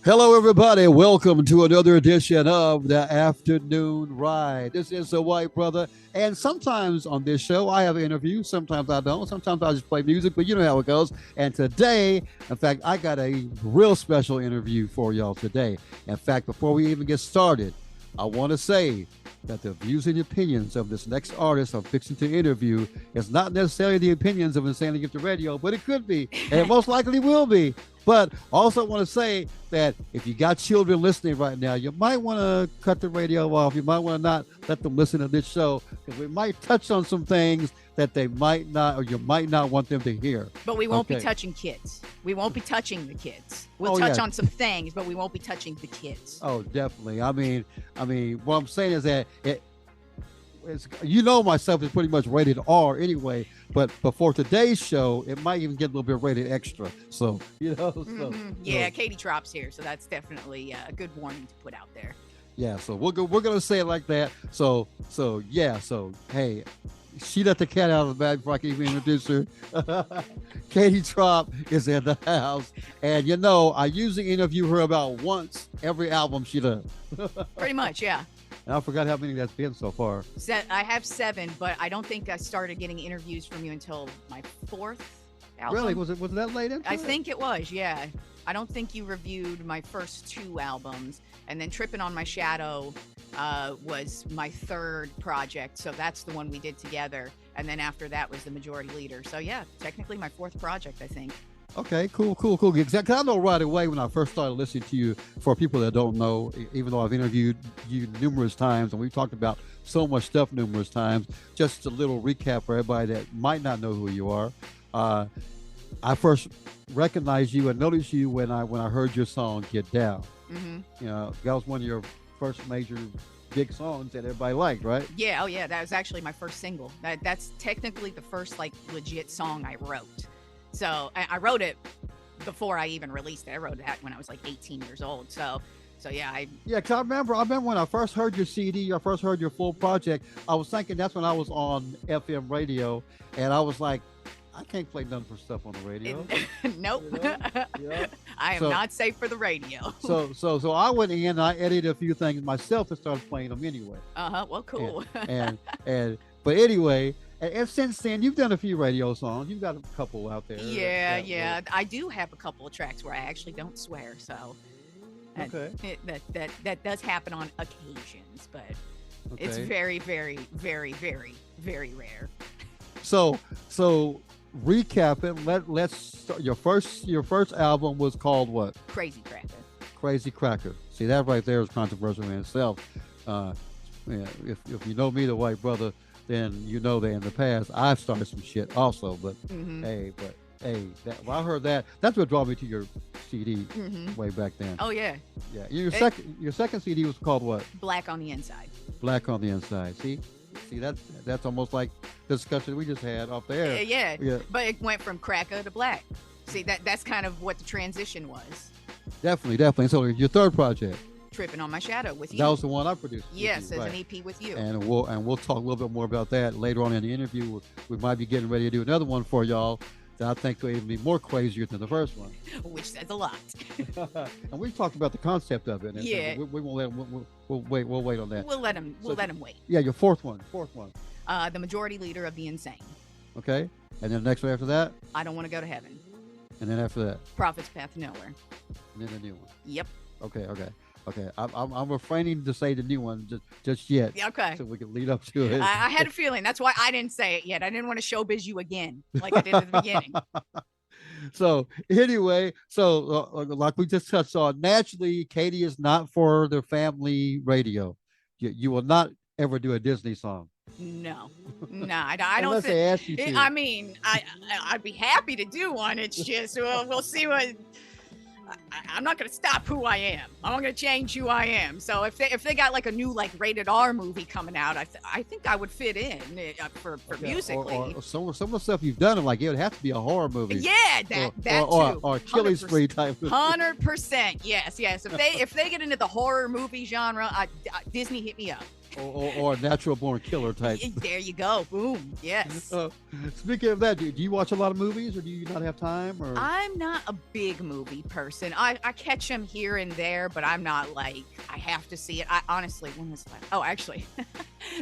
Hello, everybody. Welcome to another edition of the Afternoon Ride. This is the White Brother, and sometimes on this show I have interviews. Sometimes I don't. Sometimes I just play music, but you know how it goes. And today, in fact, I got a real special interview for y'all today. In fact, before we even get started, I want to say that the views and opinions of this next artist I'm fixing to interview is not necessarily the opinions of Insanely Gifted Radio, but it could be, and it most likely will be. But also want to say that if you got children listening right now, you might want to cut the radio off. You might want to not let them listen to this show because we might touch on some things that they might not, or you might not want them to hear. But we won't be touching kids. We won't be touching the kids. We'll touch on some things, but we won't be touching the kids. Oh, definitely. I mean, what I'm saying is that myself is pretty much rated R anyway, but for today's show, it might even get a little bit rated extra. So, Katie Tropp's here, so that's definitely a good warning to put out there. Yeah, so we're gonna say it like that. So hey, she let the cat out of the bag before I can even introduce her. Katie Tropp is in the house, and I usually interview her about once every album she does. Pretty much, yeah. And I forgot how many that's been so far. I have 7, but I don't think I started getting interviews from you until my 4th album. Really? Was it that late into I think it was, yeah. I don't think you reviewed my first 2 albums, and then Tripping on My Shadow was my 3rd project, so that's the one we did together. And then after that was The Majority Leader. So yeah, technically my 4th project, I think. Okay, cool. Exactly. I know right away when I first started listening to you, for people that don't know, even though I've interviewed you numerous times and we've talked about so much stuff numerous times, just a little recap for everybody that might not know who you are. I first recognized you and noticed you when I heard your song Get Down. Mm-hmm. That was one of your first major big songs that everybody liked, right? Yeah, that was actually my first single. That's technically the first legit song I wrote. So I wrote it before I even released it. I wrote that when I was 18 years old. So yeah. Cause I remember when I first heard your CD, I first heard your full project, I was thinking that's when I was on FM radio, and I was like, I can't play none for stuff on the radio. Nope. Yeah. I am not safe for the radio. So I went in and I edited a few things myself and started playing them anyway. Well, cool. But anyway. And since then, you've done a few radio songs. You've got a couple out there. Yeah. I do have a couple of tracks where I actually don't swear. So that does happen on occasions, but it's very, very, very, very, very rare. So recap it. Let's start. Your first album was called what? Crazy Cracker. Crazy Cracker. See, that right there is controversial in itself. If you know me, the White Brother, then you know that in the past I've started some shit also. But when I heard that, that's what drew me to your CD way back then. Oh yeah. Yeah. Your second CD was called what? Black on the Inside. Black on the Inside. See, that's almost like the discussion we just had off the air. Yeah. But it went from cracker to black. See, that's kind of what the transition was. Definitely. So your third project, Tripping on My Shadow with you. That was the one I produced. Yes, as an EP with you. And we'll talk a little bit more about that later on in the interview. We might be getting ready to do another one for y'all that I think will even be more crazier than the first one. Which says a lot. And we've talked about the concept of it. Yeah. We won't let him. We'll wait on that. We'll let him wait. Yeah, your fourth one. The Majority Leader of the Insane. Okay. And then the next one after that? I Don't Want to Go to Heaven. And then after that? Prophet's Path Nowhere. And then the new one. Yep. Okay. I'm refraining to say the new one just yet. Okay. So we can lead up to it. I had a feeling. That's why I didn't say it yet. I didn't want to showbiz you again like I did at the beginning. So anyway, like we just touched on, naturally, Katie is not for the family radio. You will not ever do a Disney song. No, I don't. Unless they ask you to. I mean, I'd be happy to do one. It's just we'll see what. I'm not going to stop who I am. I'm not going to change who I am. So if they got like a new rated R movie coming out, I think I would fit in for musically. Or some of the stuff you've done, like it would have to be a horror movie. Yeah, that too. Or killing spree type. 100%. Yes. If they get into the horror movie genre, Disney hit me up. or a natural born killer type. There you go. Boom. Yes. Speaking of that, do you watch a lot of movies, or do you not have time? Or I'm not a big movie person. I catch them here and there, but I'm not like, I have to see it. I honestly, when was that? Oh, actually,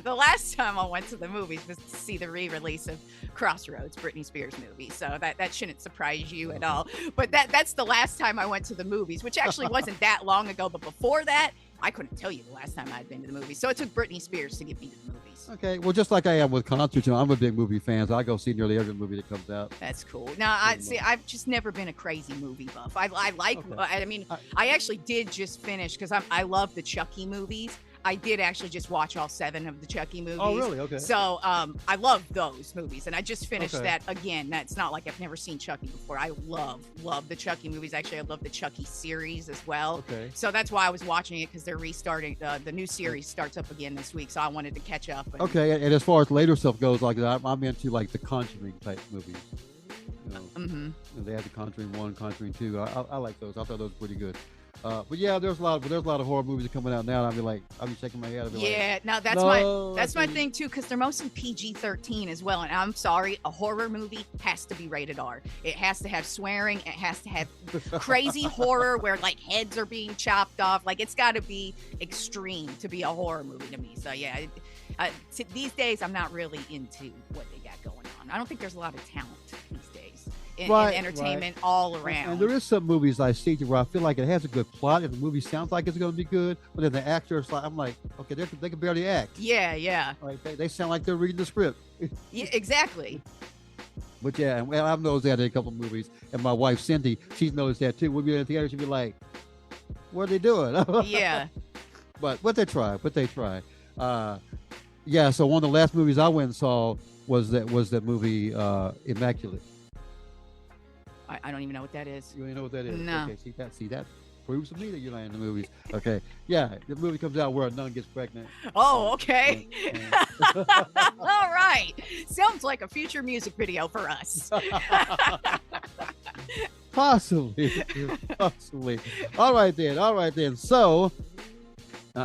the last time I went to the movies was to see the re-release of Crossroads, Britney Spears movie. So that shouldn't surprise you at all. But that's the last time I went to the movies, which actually wasn't that long ago. But before that, I couldn't tell you the last time I'd been to the movies. So it took Britney Spears to get me to the movies. Okay, well, just like I am with concerts, I'm a big movie fan, so I go see nearly every movie that comes out. That's cool. Now, I've just never been a crazy movie buff. I like. Okay. I mean, I actually did just finish because I love the Chucky movies. I did actually just watch all 7 of the Chucky movies. Oh, really? Okay. So I love those movies, and I just finished that again. That's not like I've never seen Chucky before. I love the Chucky movies. Actually, I love the Chucky series as well. Okay. So that's why I was watching it, because they're restarting. The new series starts up again this week, so I wanted to catch up. Okay, and as far as later stuff goes, like I'm into like the Conjuring type movies. You know, and they had the Conjuring 1, Conjuring 2. I like those. I thought those were pretty good. But yeah, there's a lot of horror movies coming out now. And I'll be shaking my head. Now that's my thing too, because they're mostly PG-13 as well. And I'm sorry, a horror movie has to be rated R. It has to have swearing. It has to have crazy horror where like heads are being chopped off. Like it's got to be extreme to be a horror movie to me. So yeah, these days I'm not really into what they got going on. I don't think there's a lot of talent these days. In entertainment all around. And there is some movies I see where I feel like it has a good plot and the movie sounds like it's going to be good, but then the actors, I'm like, okay, they can barely act. Yeah. Like they sound like they're reading the script. Yeah, exactly. But yeah, and I've noticed that in a couple of movies, and my wife Cindy, she's noticed that too. We'll be in the theater, she'll be like, "What are they doing?" Yeah. But they try. Yeah. So one of the last movies I went and saw was that movie Immaculate. I don't even know what that is. You don't even know what that is? No. Okay, see that proves to me that you're not in the movies. Okay. Yeah, the movie comes out where a nun gets pregnant. Oh, okay. All right. Sounds like a future music video for us. Possibly. All right then. So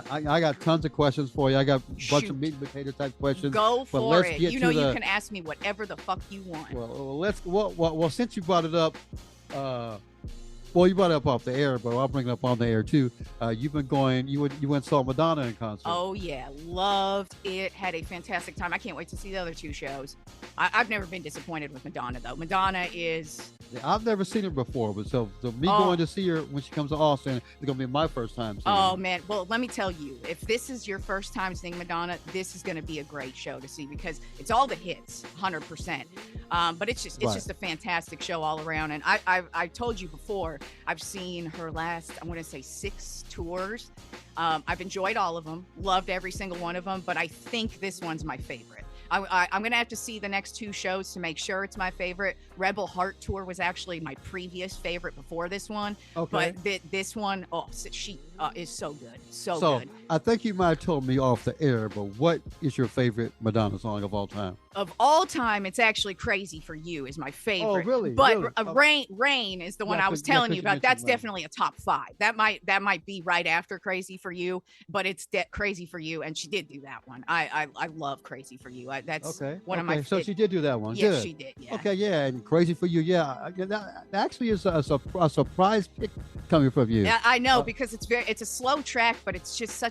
I got tons of questions for you. I got a bunch of meat and potato type questions. Go for it. You know you can ask me whatever the fuck you want. Well, since you brought it up, you brought it up off the air, but I'll bring it up on the air too. You've been going. You went and saw Madonna in concert. Oh yeah, loved it. Had a fantastic time. I can't wait to see the other 2 shows. I've never been disappointed with Madonna though. Madonna is. I've never seen her before, but so me going to see her when she comes to Austin, it's gonna be my first time seeing her. Man, well, let me tell you, if this is your first time seeing Madonna, this is gonna be a great show to see, because it's all the hits, 100%. But it's just a fantastic show all around. And I told you before, I've seen her last, I want to say 6 tours. I've enjoyed all of them, loved every single one of them, but I think this one's my favorite. I'm going to have to see the next 2 shows to make sure it's my favorite. Rebel Heart Tour was actually my previous favorite before this one. Okay. But this one, she is so good. So good. I think you might have told me off the air, but what is your favorite Madonna song of all time? Of all time, it's actually Crazy for You is my favorite. Oh, really? But Rain is the one I was telling you about. That's definitely a top 5. That might be right after Crazy for You, but it's Crazy for You, and she did do that one. I love Crazy for You. That's one of my. So she did do that one. Yes, Good. she did. Yeah. Okay, yeah, and Crazy for You. Yeah, that actually is a surprise pick coming from you. Yeah, I know, because it's a slow track, but it's just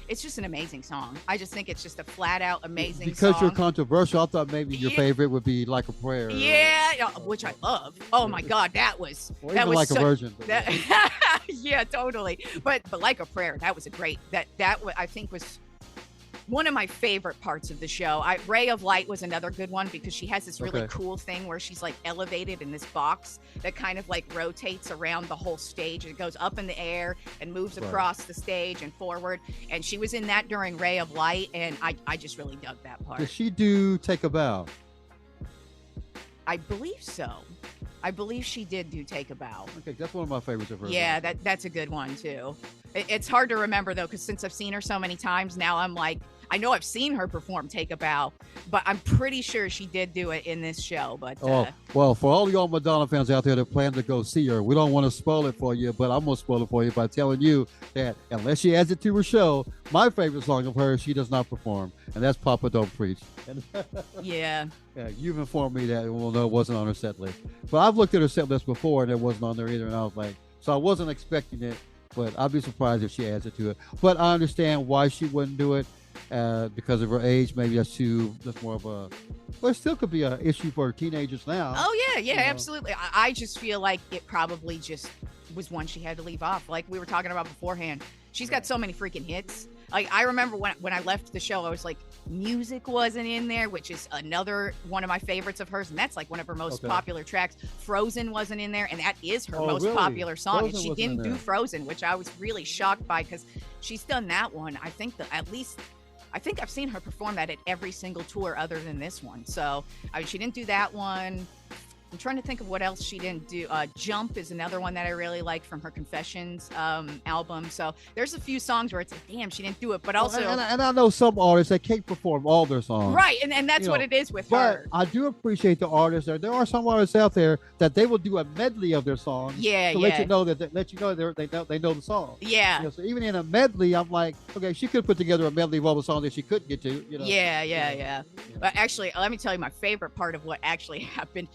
it's just an amazing song. I just think it's just a flat out amazing song. Because you're controversial, I thought maybe your favorite would be Like a Prayer. Yeah, which I love. Oh my God, that was Like a Virgin. Yeah, totally. But Like a Prayer, that was a great. That I think was one of my favorite parts of the show. Ray of Light was another good one, because she has this really cool thing where she's like elevated in this box that kind of like rotates around the whole stage. It goes up in the air and moves across the stage and forward. And she was in that during Ray of Light, and I just really dug that part. Did she do Take a Bow? I believe so. I believe she did do Take a Bow. Okay, that's one of my favorites of hers. Yeah, that's a good one too. It's hard to remember though, because since I've seen her so many times now, I'm like, I know I've seen her perform Take a Bow, but I'm pretty sure she did do it in this show. But well, for all y'all Madonna fans out there that plan to go see her, we don't want to spoil it for you, but I'm gonna spoil it for you by telling you that unless she adds it to her show, my favorite song of hers she does not perform, and that's Papa Don't Preach. yeah. Yeah, you've informed me that no, it wasn't on her set list. But I've looked at her set list before and it wasn't on there either, and I was like, so I wasn't expecting it, but I'd be surprised if she adds it to it. But I understand why she wouldn't do it. Because of her age, maybe that's more of a, well, it still could be an issue for teenagers now. Oh yeah, absolutely. I just feel like it probably just was one she had to leave off. Like we were talking about beforehand, she's got so many freaking hits. Like I remember when I left the show, I was like, Music wasn't in there, which is another one of my favorites of hers, and that's like one of her most popular tracks. Frozen wasn't in there, and that is her most popular song. Frozen, and she didn't do Frozen, which I was really shocked by because she's done that one. I think I've seen her perform that at every single tour other than this one. So, I mean, she didn't do that one. I'm trying to think of what else she didn't do. Jump is another one that I really like from her Confessions album. So there's a few songs where it's like, damn, she didn't do it. But also, and I know some artists that can't perform all their songs, right? And that's what it is with her. But I do appreciate the artists. There are some artists out there that they will do a medley of their songs. To let you know they know the song. Yeah. So even in a medley, I'm like, okay, she could put together a medley of all the songs that she couldn't get to. Yeah. But actually, let me tell you my favorite part of what actually happened.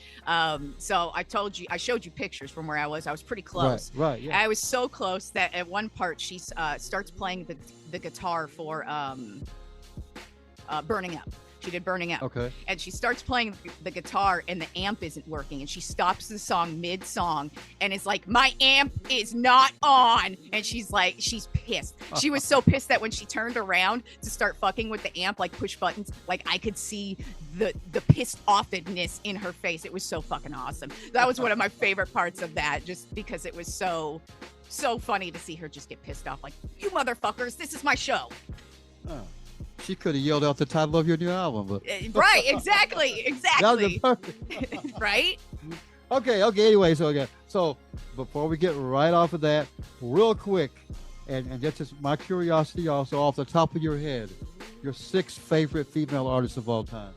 So I showed you pictures from where I was. I was pretty close. Right. Yeah. I was so close that at one part she starts playing the guitar for Burning Up. She did Burning Up. Okay. And she starts playing the guitar and the amp isn't working. And she stops the song mid-song and is like, my amp is not on. And she's pissed. She was so pissed that when she turned around to start fucking with the amp, like push buttons, like I could see the pissed offedness in her face. It was so fucking awesome. That was one of my favorite parts of that, just because it was so funny to see her just get pissed off. Like, you motherfuckers, this is my show. Oh. She could have yelled out the title of your new album, but right, exactly. That was perfect. Right? Okay. Anyway, so before we get right off of that, real quick, and that's just my curiosity also, off the top of your head, your 6 favorite female artists of all time.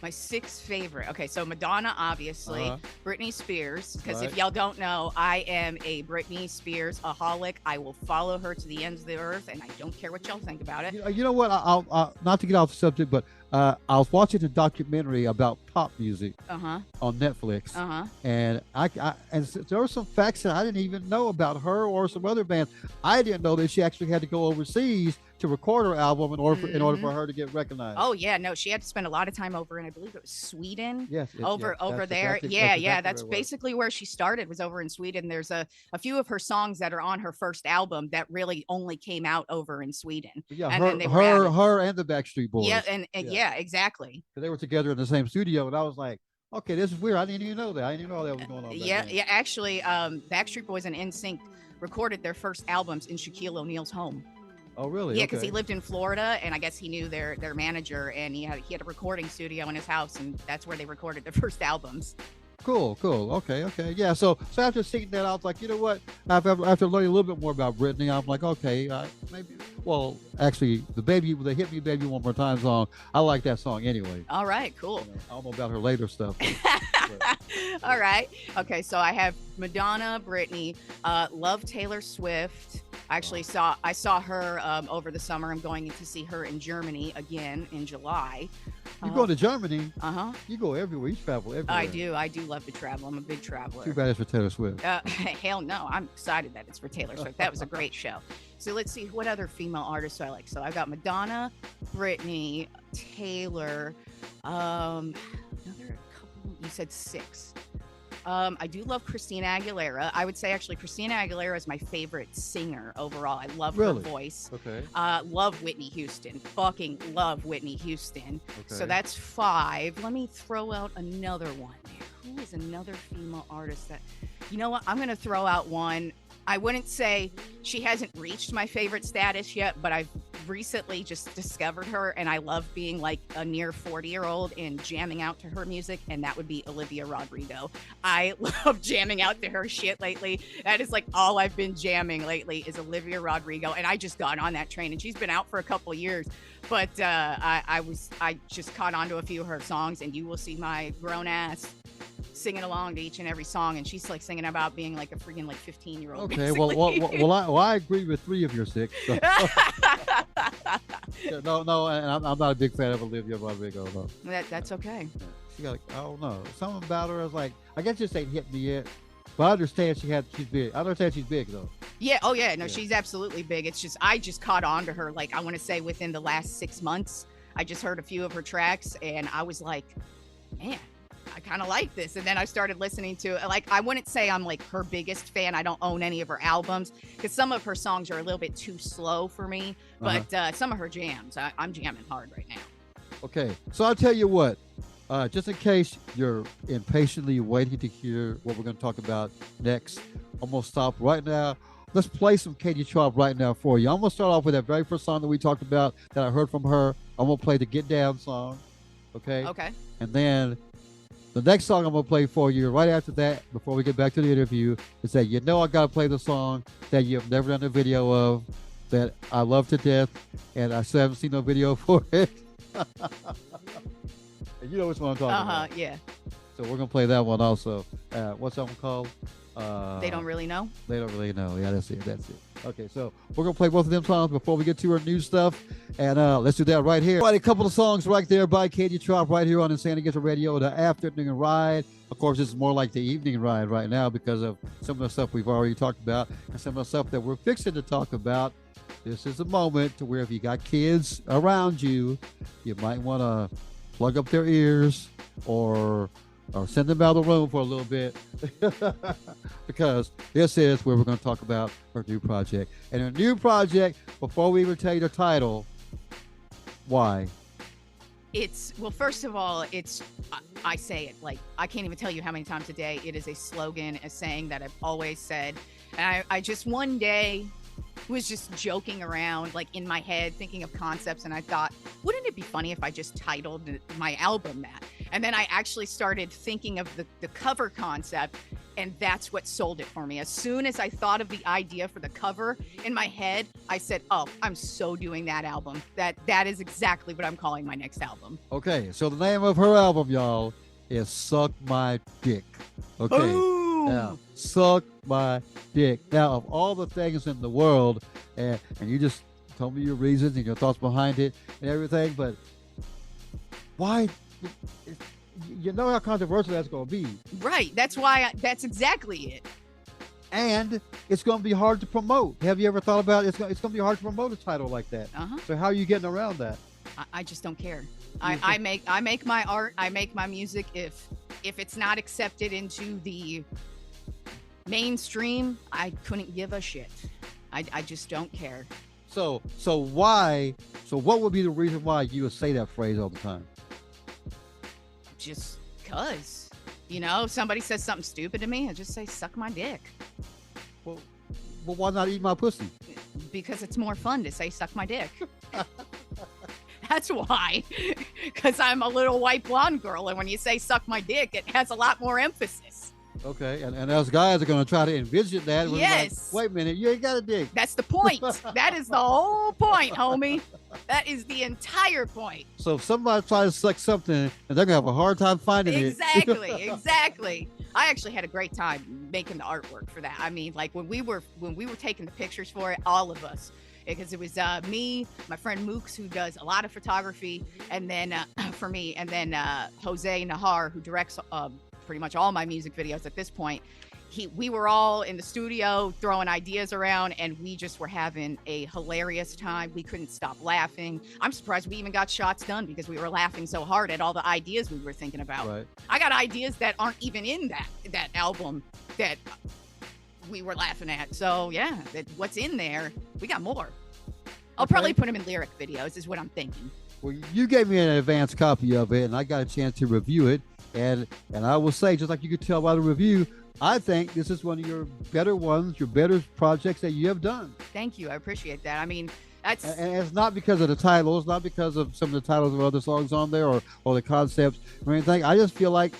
My 6 favorite. Okay, so Madonna, obviously. Britney Spears, because if y'all don't know, I am a Britney Spears-aholic. I will follow her to the ends of the earth, and I don't care what y'all think about it. You know what? I'll not to get off the subject, but I was watching a documentary about pop music on Netflix, and and there were some facts that I didn't even know about her or some other bands. I didn't know that she actually had to go overseas to record her album in order for her to get recognized. Oh yeah, no, she had to spend a lot of time over in, I believe it was Sweden. Yes, over there. That's basically where she started, was over in Sweden. There's a few of her songs that are on her first album that really only came out over in Sweden. Yeah, and her and the Backstreet Boys. Yeah, and exactly. They were together in the same studio, and I was like, okay, this is weird. I didn't even know that. I didn't even know that was going on. Yeah. Actually, Backstreet Boys and NSYNC recorded their first albums in Shaquille O'Neal's home. Oh, really? Yeah, because he lived in Florida, and I guess he knew their manager, and he had a recording studio in his house, and that's where they recorded their first albums. Cool. Okay. Yeah. So after seeing that, I was like, you know what? After learning a little bit more about Britney, I'm like, okay, maybe. Well, actually, the "Hit Me, Baby, One More Time" song, I like that song anyway. All right, cool. I don't know about her later stuff. All right. Okay, so I have Madonna, Britney, love Taylor Swift. Actually, I saw her over the summer. I'm going to see her in Germany again in July. You go to Germany? You go everywhere. You travel everywhere. I do love to travel. I'm a big traveler. Too bad it's for Taylor Swift. Hell no. I'm excited that it's for Taylor Swift. That was a great show. So let's see, what other female artists do I like? So I've got Madonna, Britney, Taylor, another couple. You said 6. I do love Christina Aguilera. I would say actually Christina Aguilera is my favorite singer overall. I love her voice. Okay. Love Whitney Houston. Fucking love Whitney Houston. Okay. So that's 5. Let me throw out another one there. Who is another female artist that, you know what? I'm going to throw out one. I wouldn't say she hasn't reached my favorite status yet, but I've recently just discovered her, and I love being like a near 40-year-old and jamming out to her music, and that would be Olivia Rodrigo. I love jamming out to her shit lately. That is like all I've been jamming lately is Olivia Rodrigo, and I just got on that train, and she's been out for a couple of years, but I just caught on to a few of her songs, and you will see my grown ass singing along to each and every song, and she's like singing about being like a freaking like 15-year-old. Okay, well, I agree with 3 of your 6. So. No, and I'm not a big fan of Olivia Rodrigo though. That's okay. Yeah. She got like, I don't know, something about her is like, I guess just ain't hit me yet. But I understand she's big. I understand she's big though. Yeah. Oh yeah. No, she's absolutely big. It's just I just caught on to her. Like I want to say within the last 6 months, I just heard a few of her tracks, and I was like, man, I kind of like this. And then I started listening to it. Like, I wouldn't say I'm like her biggest fan. I don't own any of her albums because some of her songs are a little bit too slow for me. But some of her jams, I'm jamming hard right now. Okay. So I'll tell you what, just in case you're impatiently waiting to hear what we're going to talk about next, I'm going to stop right now. Let's play some Katie Tropp right now for you. I'm going to start off with that very first song that we talked about that I heard from her. I'm going to play the Get Down song. Okay. Okay. And then the next song I'm going to play for you right after that, before we get back to the interview, is that I got to play the song that you've never done a video of, that I love to death, and I still haven't seen no video for it. And you know which one I'm talking about. Yeah. So we're going to play that one also. What's that one called? They Don't Really Know? They Don't Really Know. Yeah, that's it. Okay, so we're going to play both of them songs before we get to our new stuff. And let's do that right here. Right, a couple of songs right there by Katie Tropp right here on Insanity Gets Radio, the afternoon ride. Of course, it's more like the evening ride right now because of some of the stuff we've already talked about and some of the stuff that we're fixing to talk about. This is a moment to where if you got kids around you, you might want to plug up their ears or send them out of the room for a little bit because this is where we're going to talk about her new project. And her new project, before we even tell you the title, why? Well, first of all, I say it like I can't even tell you how many times a day. It is a slogan, a saying that I've always said. And I just one day was just joking around like in my head thinking of concepts, and I thought, wouldn't it be funny if I just titled my album that? And then I actually started thinking of the cover concept, and that's what sold it for me. As soon as I thought of the idea for the cover in my head, I said, oh, I'm so doing that album. That is exactly what I'm calling my next album. Okay, so the name of her album, y'all, is Suck My Dick. Okay. Boom! Now, Suck My Dick. Now, of all the things in the world, and you just told me your reasons and your thoughts behind it and everything, but why? You know how controversial that's going to be. Right. That's why. That's exactly it. And it's going to be hard to promote. Have you ever thought about it? It's going to be hard to promote a title like that. So how are you getting around that? I just don't care. I make my art. I make my music. If it's not accepted into the mainstream, I couldn't give a shit. I just don't care. So why? So what would be the reason why you would say that phrase all the time? Just cause, if somebody says something stupid to me, I just say, suck my dick. Well, why not eat my pussy? Because it's more fun to say, suck my dick. That's why. Because I'm a little white blonde girl, and when you say suck my dick, it has a lot more emphasis. Okay, and us guys are going to try to envision that. Yes. Like, wait a minute, you ain't got a dick. That's the point. That is the whole point, homie. That is the entire point. So if somebody tries to suck something, and they're going to have a hard time finding it. Exactly. I actually had a great time making the artwork for that. I mean, like when we were taking the pictures for it, all of us, because it was me, my friend Mooks, who does a lot of photography, and then for me, and then Jose Nahar, who directs pretty much all my music videos at this point. We were all in the studio throwing ideas around, and we just were having a hilarious time. We couldn't stop laughing. I'm surprised we even got shots done because we were laughing so hard at all the ideas we were thinking about. Right. I got ideas that aren't even in that album that we were laughing at. So yeah, what's in there, we got more. I'll probably put them in lyric videos is what I'm thinking. Well, you gave me an advanced copy of it, and I got a chance to review it. And I will say, just like you could tell by the review, I think this is one of your better ones, your better projects that you have done. Thank you. I appreciate that. I mean, That's And it's not because of the title. It's not because of some of the titles of other songs on there, or the concepts or anything. I just feel like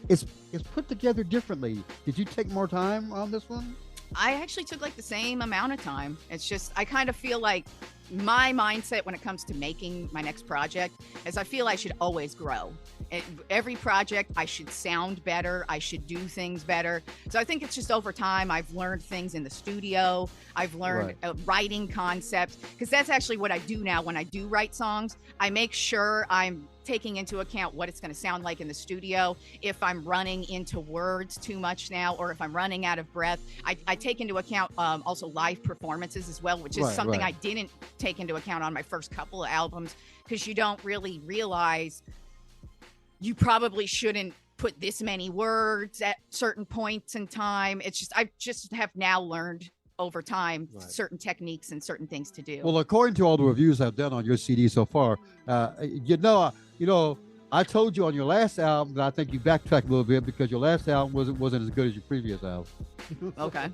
it's put together differently. Did you take more time on this one? I actually took like the same amount of time. It's just I kind of feel like my mindset when it comes to making my next project is I feel I should always grow. Every project I should sound better, I should do things better. So I think it's just over time I've learned things in the studio. I've learned writing concepts, because that's actually what I do now when I do write songs. I make sure I'm taking into account what it's going to sound like in the studio. If I'm running into words too much now, or if I'm running out of breath, I take into account also live performances as well, which is something I didn't take into account on my first couple of albums, because you don't really realize you probably shouldn't put this many words at certain points in time. It's just, I just have now learned over time certain techniques and certain things to do. Well, according to all the reviews I've done on your CD so far, I told you on your last album that I think you backtracked a little bit because your last album wasn't as good as your previous album. Okay.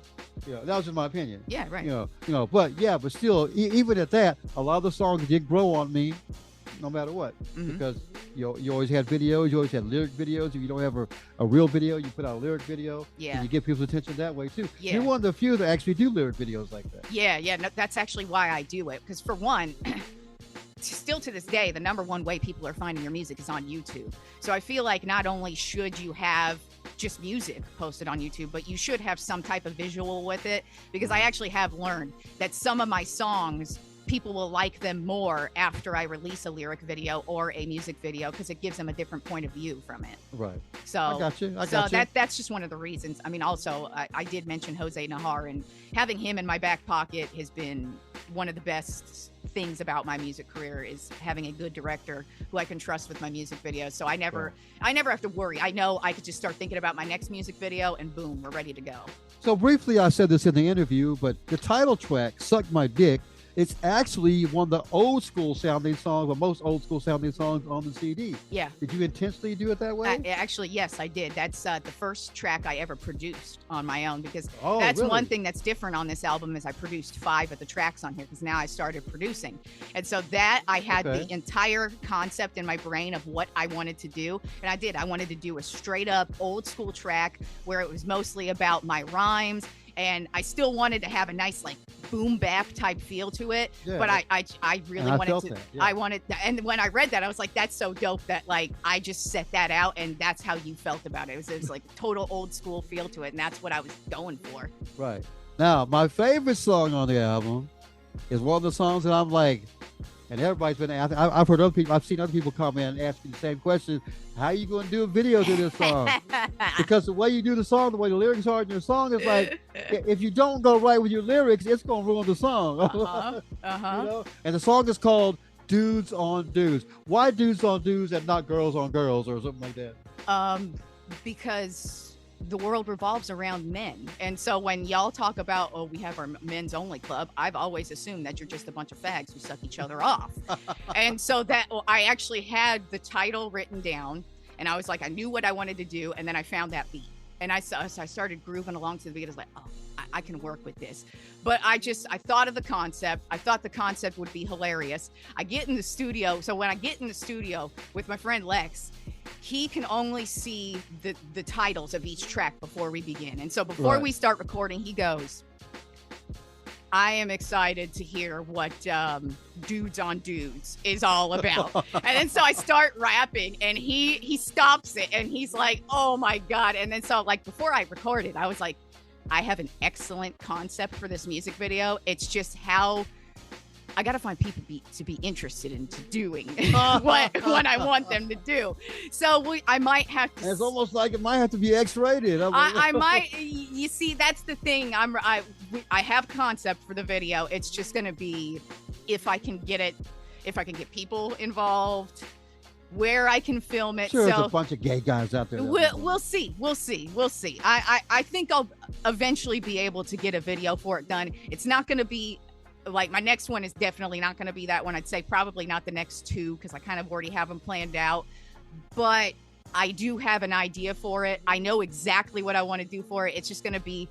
Yeah, that was just my opinion. Yeah, right. But still, even at that, a lot of the songs did grow on me, no matter what, because you always had videos, you always had lyric videos. If you don't have a real video, you put out a lyric video. Yeah. And you get people's attention that way too. Yeah. You're one of the few that actually do lyric videos like that. Yeah. No, that's actually why I do it. Because for one, still to this day, the number one way people are finding your music is on YouTube. So I feel like not only should you have just music posted on YouTube, but you should have some type of visual with it, because I actually have learned that some of my songs, people will like them more after I release a lyric video or a music video, because it gives them a different point of view from it. Right. So I got you. That's just one of the reasons. I mean, also I did mention Jose Nahar, and having him in my back pocket has been one of the best things about my music career, is having a good director who I can trust with my music videos. So I never have to worry. I know I could just start thinking about my next music video and boom, we're ready to go. So briefly, I said this in the interview, but the title track, Suck My Dick, it's actually one of the old school sounding songs, or most old school sounding songs on the CD. Yeah. Did you intentionally do it that way? Actually, yes, I did. That's the first track I ever produced on my own, because that's one thing that's different on this album is I produced 5 of the tracks on here, because now I started producing. And so that I had the entire concept in my brain of what I wanted to do. And I did. I wanted to do a straight up old school track where it was mostly about my rhymes. And I still wanted to have a nice like boom bap type feel to it, but I really wanted to. Yeah. I wanted, and when I read that, I was like, "That's so dope!" That like I just set that out, and that's how you felt about it. It was like total old school feel to it, and that's what I was going for. Right. Now, my favorite song on the album is one of the songs that I'm like, and everybody's been asking. I've heard other people. I've seen other people come in and ask me the same question: how are you going to do a video to this song? Because the way you do the song, the way the lyrics are in your song, is like, if you don't go right with your lyrics, it's going to ruin the song. And the song is called "Dudes on Dudes." Why dudes on dudes and not girls on girls or something like that? Because the world revolves around men. And so when y'all talk about, oh, we have our men's only club, I've always assumed that you're just a bunch of fags who suck each other off. And so that I actually had the title written down, and I was like, I knew what I wanted to do. And then I found that beat, and I started grooving along to the beat. I was like, oh, I can work with this. But I thought of the concept. I thought the concept would be hilarious. I get in the studio. So when I get in the studio with my friend Lex, he can only see the titles of each track before we begin. And so before we start recording, he goes, I am excited to hear what Dudes on Dudes is all about. And then so I start rapping, and he stops it, and he's like, oh my God. And then so like before I recorded, I was like, I have an excellent concept for this music video. It's just how I got to find people to be interested in doing what I want them to do. So I might have to. It's almost like it might have to be X-rated. I might. You see, that's the thing. I have concept for the video. It's just going to be if I can get it, if I can get people involved, where I can film it. Sure, there's a bunch of gay guys out there. We'll see. I think I'll eventually be able to get a video for it done. It's not going to be. Like my next one is definitely not going to be that one. I'd say probably not the next 2, because I kind of already have them planned out. But I do have an idea for it. I know exactly what I want to do for it. It's just going to be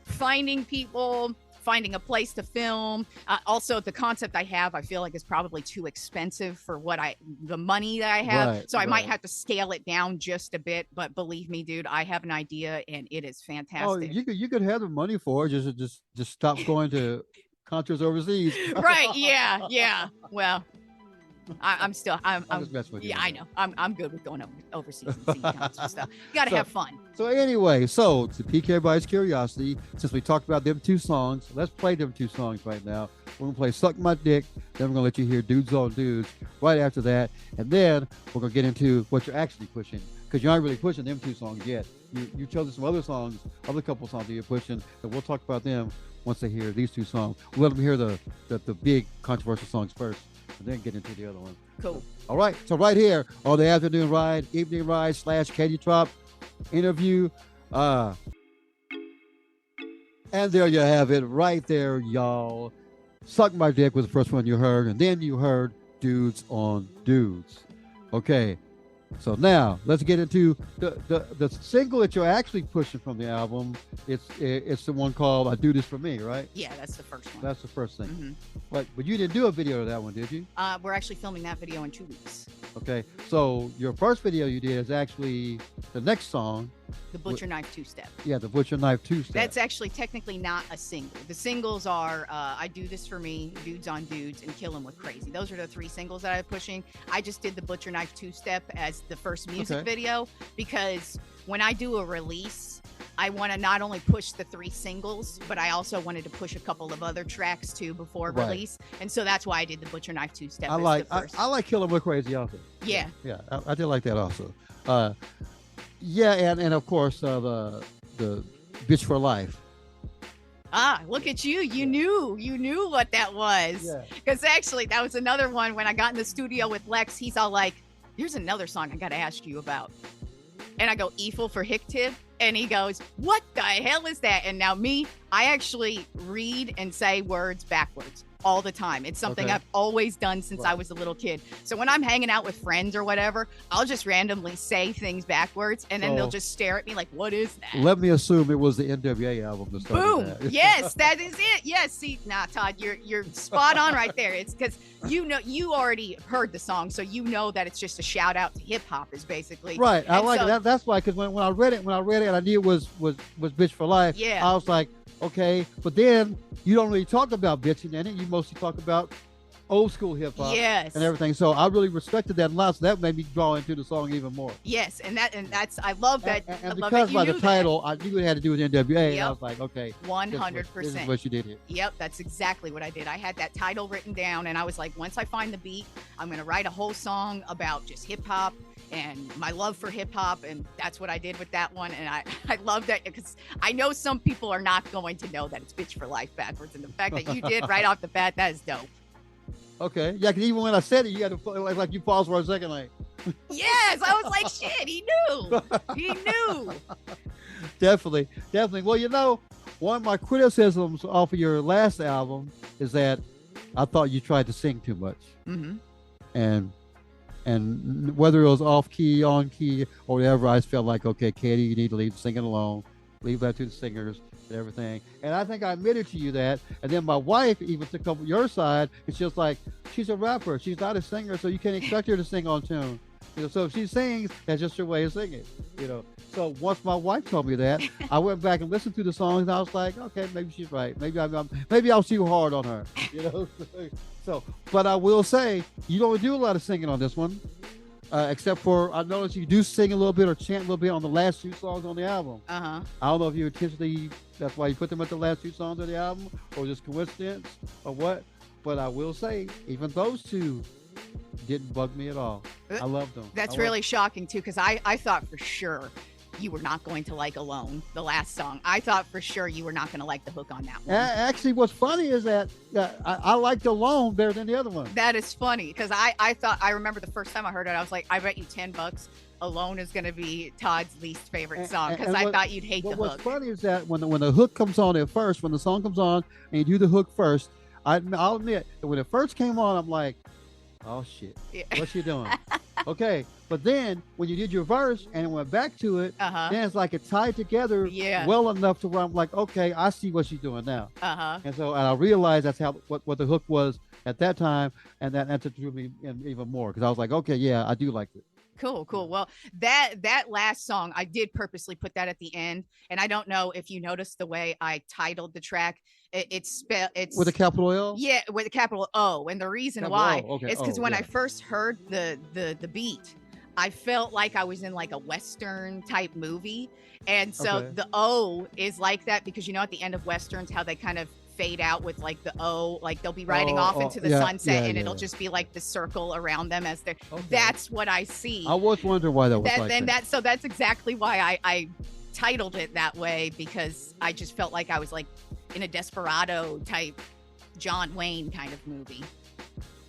finding people, finding a place to film. Also, the concept I have, I feel like is probably too expensive for the money that I have. Right, So I might right. have to scale it down just a bit. But believe me, dude, I have an idea and it is Oh, fantastic. you could have the money for it. Just stop going to concerts overseas. Right? Yeah, yeah. Well, I'm still I'm just messing with you. yeah, I know. I'm good with going overseas and seeing concerts and stuff. You got to have fun. So anyway, to pique everybody's curiosity, since we talked about them two songs, let's play them two songs right now. We're gonna play "Suck My Dick," then we're gonna let you hear "Dudes on Dudes" right after that, and then we're gonna get into what you're actually pushing, because you aren't really pushing them two songs yet. You chose some other songs, other couple songs that you're pushing, and we'll talk about them once they hear these two songs. We'll let them hear the big controversial songs first, and then get into the other one. Cool. All right. So right here on the afternoon ride, evening ride / Katie Tropp interview. And there you have it right there, y'all. "Suck My Dick" was the first one you heard, and then you heard "Dudes on Dudes." Okay. So now let's get into the single that you're actually pushing from the album. It's the one called "I Do This For Me," right? Yeah, that's the first one. That's the first thing. Mm-hmm. But you didn't do a video of that one, did you? We're actually filming that video in 2 weeks. Okay. So your first video you did is actually the next song. The Butcher Knife 2-step. Yeah, the Butcher Knife 2-step. That's actually technically not a single. The singles are "I Do This For Me," "Dudes on Dudes," and "Kill 'Em With Crazy." Those are the 3 singles that I'm pushing. I just did the Butcher Knife 2-step as the first music video, because when I do a release, I want to not only push the 3 singles, but I also wanted to push a couple of other tracks too before release. And so that's why I did the Butcher Knife 2-step. I like "Kill 'Em With Crazy" also. Yeah. Yeah, I did like that also. Yeah, and of course the "Bitch for Life." Look at you. You knew what that was. Yeah. Because actually that was another one. When I got in the studio with Lex, he's all like, "Here's another song I got to ask you about." And I go, "Eeful for Hicktib?" And he goes, "What the hell is that?" And now I actually read and say words backwards all the time. It's something I've always done since I was a little kid. So when I'm hanging out with friends or whatever, I'll just randomly say things backwards, and then they'll just stare at me like, "What is that?" Let me assume it was the NWA album that started Boom. that. Yes, that is it. Yes. See, Todd, you're spot on right there. It's because you already heard the song, so you know that it's just a shout out to hip hop is basically right. And I like it. That's why, because when I read it and I knew it was "Bitch for Life," yeah, I was like, okay, but then you don't really talk about bitching in it. You mostly talk about old school hip hop, yes, and everything. So I really respected that a lot. So that made me draw into the song even more. Yes, and that's I love that. And because by the title, I knew it had to do with NWA. Yep. And I was like, okay, 100%. This is what you did here. Yep, that's exactly what I did. I had that title written down, and I was like, once I find the beat, I'm gonna write a whole song about just hip hop and my love for hip hop, and that's what I did with that one. And I love that, because I know some people are not going to know that it's "Bitch for Life" backwards, and the fact that you did right off the bat, that is dope. Okay, yeah, because even when I said it, you had to like you paused for a second, like. Yes, I was like, shit, he knew. Definitely. Well, one of my criticisms off of your last album is that I thought you tried to sing too much. Mm-hmm. And whether it was off key, on key, or whatever, I just felt like, okay, Katie, you need to leave the singing alone. Leave that to the singers and everything. And I think I admitted to you that. And then my wife even took up your side. And she was like, she's a rapper. She's not a singer, so you can't expect her to sing on tune. So if she sings, that's just her way of singing. So once my wife told me that, I went back and listened to the songs, and I was like, okay, maybe she's right. Maybe I was too hard on her. So, but I will say, you don't do a lot of singing on this one, except for I noticed you do sing a little bit or chant a little bit on the last 2 songs on the album. Uh-huh. I don't know if you intentionally, that's why you put them at the last 2 songs of the album, or just coincidence, or what. But I will say, even those 2 didn't bug me at all. I love them. That's really shocking too, because I thought for sure you were not going to like "Alone," the last song. I thought for sure you were not going to like the hook on that one. Actually, what's funny is that I liked "Alone" better than the other one. That is funny, because I remember the first time I heard it, I was like, I bet you $10 "Alone" is going to be Todd's least favorite song, because I thought you'd hate the hook. What's funny is that when the hook comes on at first, when the song comes on and you do the hook first, I'll admit that when it first came on, I'm like, oh shit, Yeah. what's she doing? Okay, but then when you did your verse and went back to it, Uh-huh. then it's like it tied together Yeah. well enough to where I'm like, okay, I see what she's doing now. Uh-huh. And I realized that's how what the hook was at that time, and that drew me in even more because I was like, okay, yeah, I do like it. Cool, Yeah. cool. Well, that last song, I did purposely put that at the end, and I don't know if you noticed the way I titled the track. With a It's capital L. yeah, with a capital O, and the reason Capital why O. Okay. is because Oh, when I yeah. first heard the beat, I felt like I was in like a Western type movie, and so Okay. the O is like that because you know at the end of Westerns how they kind of fade out with like the O, like they'll be riding off into the Yeah, sunset, yeah, and yeah. it'll just be like the circle around them as they're. Okay. That's what I see. I was wondering why that was That like then that. that's exactly why I titled it that way because I just felt like I was like in a Desperado type John Wayne kind of movie.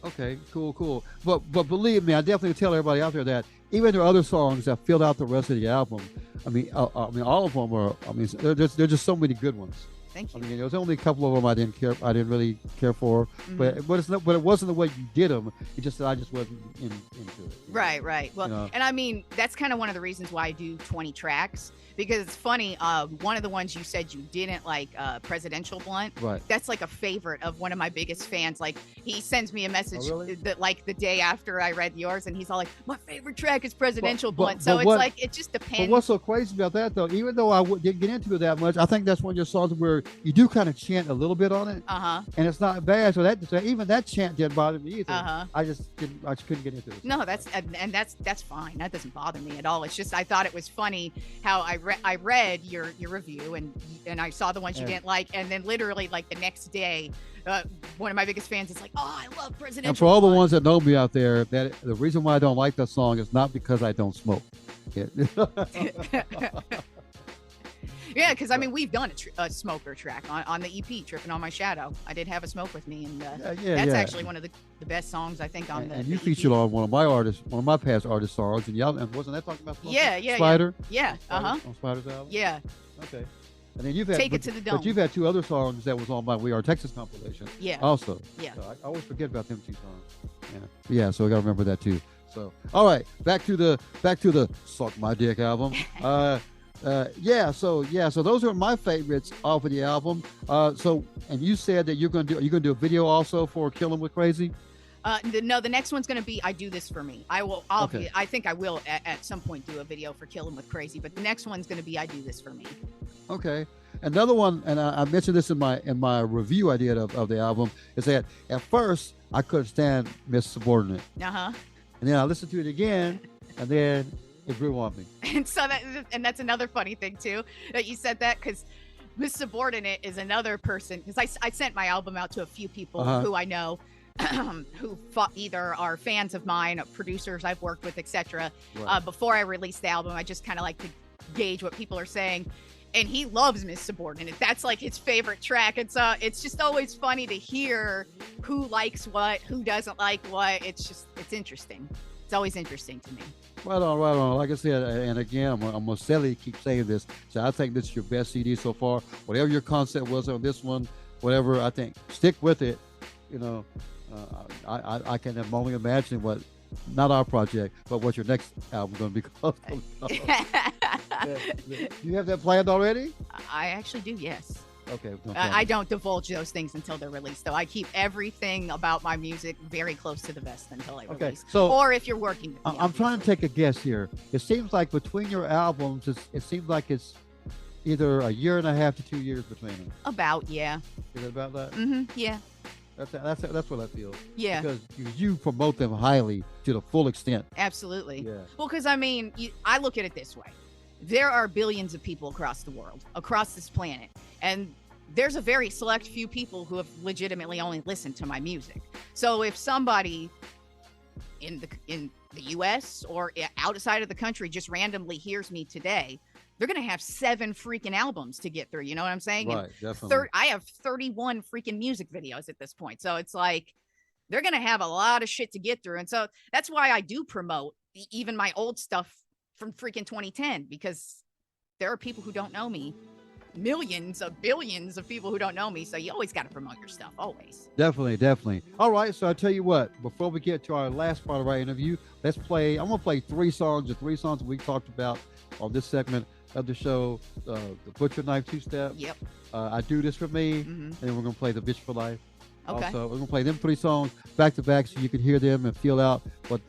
Okay, cool. But believe me, I definitely tell everybody out there that even there are other songs that fill out the rest of the album. I mean, all of them are. I mean, there's just so many good ones. Thank you. I mean, there was only a couple of them I didn't really care for. Mm-hmm. But it wasn't the way you did them. It just that I just wasn't into it. Right. Well, You know? and I mean that's kind of one of the reasons why I do 20 tracks because it's funny. One of the ones you said you didn't like, Presidential Blunt. Right. That's like a favorite of one of my biggest fans. Like he sends me a message really? that like the day after I read yours, and he's all like, "My favorite track is Presidential But- Blunt." So but it's what- like it just depends. But what's so crazy about that though? Even though didn't get into it that much, I think that's one of your songs where you do kind of chant a little bit on it, and it's not bad. So even that chant didn't bother me either. I just couldn't get into it. No, that's fine. That doesn't bother me at all. It's just I thought it was funny how I read your review and I saw the ones you didn't like, and then literally like the next day, one of my biggest fans is like, "Oh, I love Presidential." And for all the Blunt." ones that know me out there, that the reason why I don't like that song is not because I don't smoke. Yeah, because I mean we've done a smoker track on the EP, "Tripping on My Shadow." I did have a smoke with me, and that's actually one of the best songs I think on the. And you the featured EP. on one of my past artist songs, and wasn't that talking about smoking? Yeah. Spider? Yeah. On Spider's album. Yeah. Okay. And then you've had Take It to the Dome. But you've had two other songs that was on my We Are Texas compilation. Yeah. Also. Yeah. So I always forget about them two songs. Yeah. So I gotta remember that too. So all right, back to the Suck My Dick album. So those are my favorites off of the album. And you said that you're gonna do a video also for Killing with Crazy. No, the next one's going to be I Do This For Me. I think I will at some point do a video for Kill 'Em With Crazy, but the next one's going to be I Do This For Me. Okay. Another one, and I mentioned this in my review I did of the album, is that at first I couldn't stand Miss Subordinate. Uh-huh. And then I listened to it again, and then it grew on me. And so that's another funny thing too, that you said that, because Miss Subordinate is another person, because I sent my album out to a few people who I know who either are fans of mine, producers I've worked with, etc. Right. Before I released the album, I just kind of like to gauge what people are saying. And he loves Miss Subordinate. That's like his favorite track. And so it's just always funny to hear who likes what, who doesn't like what. It's interesting. It's always interesting to me. Right on. Like I said, and again, I'm gonna steadily keep saying this. So I think this is your best CD so far. Whatever your concept was on this one, whatever, I think stick with it. You know, I can only imagine what, not our project, but what your next album going to be called. Do you have that planned already? I actually do, yes. Okay. I don't divulge those things until they're released, though. I keep everything about my music very close to the vest until I release. So, or if you're working with me, I'm trying to take a guess here. It seems like between your albums, it seems like it's either a year and a half to 2 years between them. About, yeah. Is it about that? Mm-hmm, yeah. That's what I feel. Yeah. Because you promote them highly to the full extent. Absolutely. Yeah. Well, because I mean, I look at it this way. There are billions of people across the world, across this planet, and there's a very select few people who have legitimately only listened to my music. So if somebody in the US or outside of the country just randomly hears me today, they're going to have 7 freaking albums to get through. You know what I'm saying? Right, definitely. I have 31 freaking music videos at this point. So it's like, they're going to have a lot of shit to get through. And so that's why I do promote even my old stuff from freaking 2010, because there are people who don't know me millions of billions of people who don't know me. So you always got to promote your stuff, always. Definitely. All right, so I tell you what, before we get to our last part of our interview, I'm gonna play the three songs we talked about on this segment of the show. The Butcher Knife two-step. Yep. I Do This For Me, Mm-hmm. and we're gonna play The Bitch For Life. Okay. Also, we're gonna play them three songs back to back so you can hear them and feel out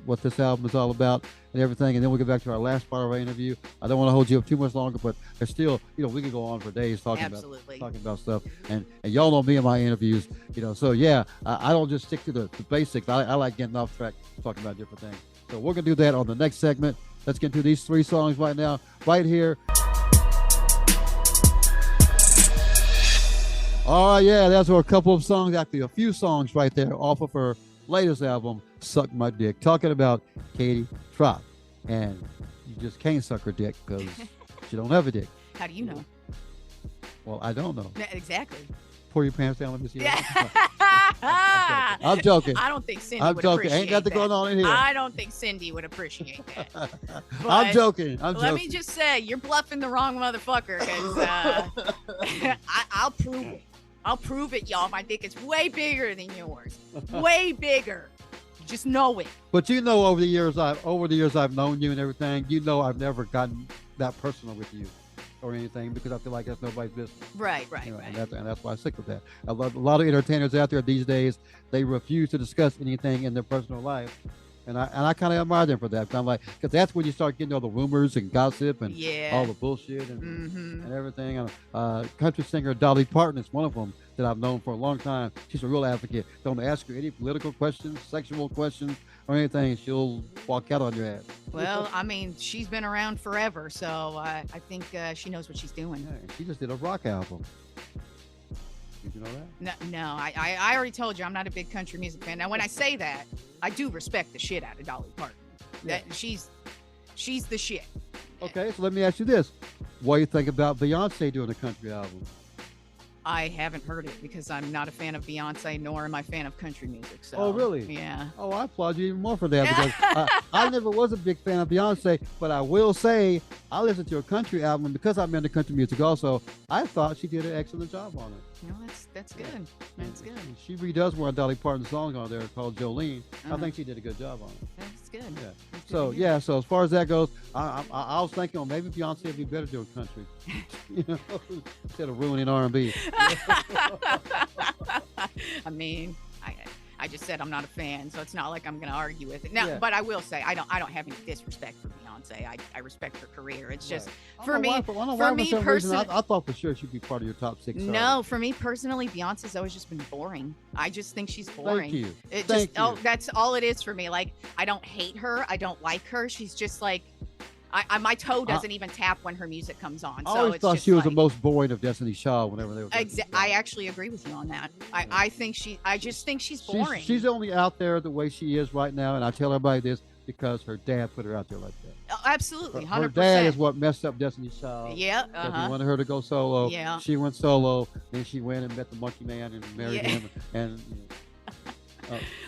what this album is all about and everything. And then we'll get back to our last part of our interview. I don't want to hold you up too much longer, but there's still, we could go on for days talking about stuff. And y'all know me in my interviews, So yeah, I don't just stick to the basics. I like getting off track, talking about different things. So we're gonna do that on the next segment. Let's get into these three songs right now, right here. Oh, yeah, that's a couple of songs, actually a few songs right there off of her latest album, Suck My Dick, talking about Katie Tropp. And you just can't suck her dick because she don't have a dick. How do you know? Well, I don't know. Exactly. Pull your pants down, let me see. Yeah. I'm joking. I don't think Cindy I'm would joking. appreciate Ain't nothing going on in here. I don't think Cindy would appreciate that. I'm joking. Let me just say, you're bluffing the wrong motherfucker because I'll prove it. I'll prove it, y'all. My dick is way bigger than yours. Way bigger. Just know it. But over the years I've known you and everything, I've never gotten that personal with you or anything because I feel like that's nobody's business. Right. And that's why I stick with that. A lot of entertainers out there these days, they refuse to discuss anything in their personal life. And I kind of admire them for that. I'm like, because that's when you start getting all the rumors and gossip and all the bullshit and everything. Country singer Dolly Parton is one of them that I've known for a long time. She's a real advocate. Don't ask her any political questions, sexual questions, or anything. She'll walk out on your ass. Well, I mean, she's been around forever, so I think she knows what she's doing. Yeah, she just did a rock album. Did you know that? No, I already told you I'm not a big country music fan. Now, when I say that, I do respect the shit out of Dolly Parton. Yeah. That she's the shit. Okay, so let me ask you this: what do you think about Beyonce doing a country album? I haven't heard it because I'm not a fan of Beyonce, nor am I a fan of country music. So, oh, really? Yeah. Oh, I applaud you even more for that because I never was a big fan of Beyonce, but I will say I listened to a country album because I'm into country music also. I thought she did an excellent job on it. No, that's good. That's good. She redoes one of Dolly Parton's songs on there called Jolene. I think she did a good job on it. That's good. Yeah. That's So good. yeah. So as far as that goes, I was thinking, maybe Beyonce would be better doing country, instead of ruining R&B. I mean, I just said I'm not a fan, so it's not like I'm going to argue with it. Now, Yeah. but I will say I don't have any disrespect for Beyonce. I respect her career. It's just for I me personally, personally. I thought for sure she'd be part of your top 6. No, for me personally, Beyonce's always just been boring. I just think she's boring. Thank you. Thank you. That's all it is for me. Like, I don't hate her. I don't like her. She's just like, my toe doesn't even tap when her music comes on. I always thought she was the most boring of Destiny's Child whenever they were. I actually agree with you on that. I just think she's boring. She's only out there the way she is right now, and I tell everybody this because her dad put her out there like that. Oh, absolutely, 100%. Her dad is what messed up Destiny's Child. Yeah. He wanted her to go solo. Yeah. She went solo, then she went and met the Monkey Man and married him, and.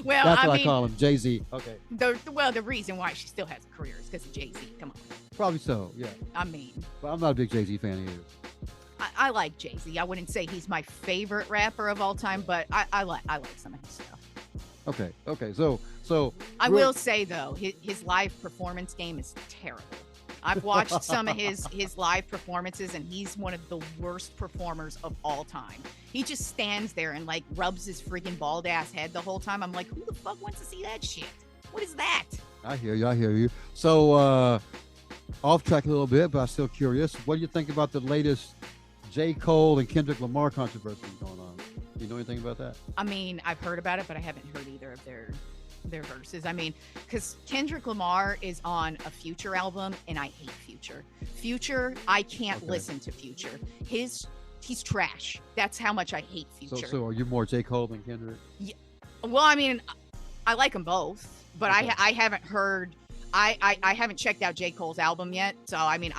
Well, that's what I call him, Jay-Z. Okay. The reason why she still has a career is because of Jay-Z. Come on. Probably so, yeah. I mean, but I'm not a big Jay-Z fan either. I like Jay-Z. I wouldn't say he's my favorite rapper of all time, but I like some of his stuff. Okay. So I will say though, his live performance game is terrible. I've watched some of his live performances, and he's one of the worst performers of all time. He just stands there and like rubs his freaking bald ass head the whole time. I'm like, who the fuck wants to see that shit? What is that? I hear you. So off track a little bit, but I'm still curious. What do you think about the latest J. Cole and Kendrick Lamar controversy going on? Do you know anything about that? I mean, I've heard about it, but I haven't heard either of their verses. I mean, because Kendrick Lamar is on a Future album, and I hate Future. I can't listen to Future. He's trash. That's how much I hate Future. So are you more J. Cole than Kendrick? Yeah. Well, I mean, I like them both, but I haven't heard I haven't checked out J. Cole's album yet, so I mean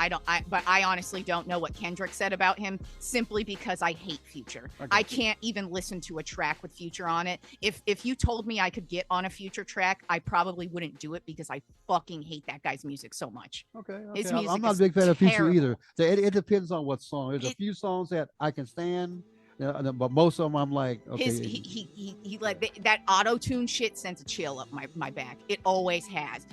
but I honestly don't know what Kendrick said about him, simply because I hate Future. I can't even listen to a track with Future on it. If you told me I could get on a Future track, I probably wouldn't do it because I fucking hate that guy's music so much. Okay. His music I'm not a is big fan of Future terrible. either. So it depends on what song. There's a few songs that I can stand, but most of them I'm like, okay. He like that auto tune shit sends a chill up my back. It always has.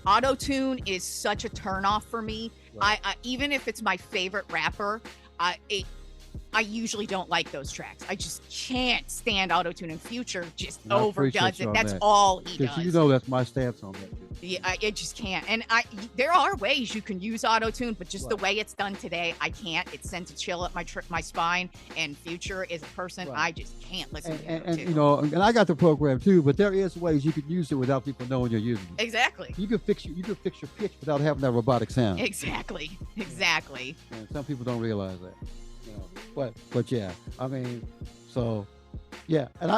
Auto tune is such a turnoff for me. Right. I even if it's my favorite rapper, I usually don't like those tracks. I just can't stand auto-tune, and Future just overdoes it. That's all he does. You know that's my stance on that. Yeah, I just can't. And there are ways you can use auto-tune, but just the way it's done today, I can't. It sends a chill up my spine, and Future is a person I just can't listen to. And you know, and I got the program too, but there is ways you can use it without people knowing you're using it. Exactly. You can fix your pitch without having that robotic sound. Exactly. And some people don't realize that. But yeah, I mean, so yeah, and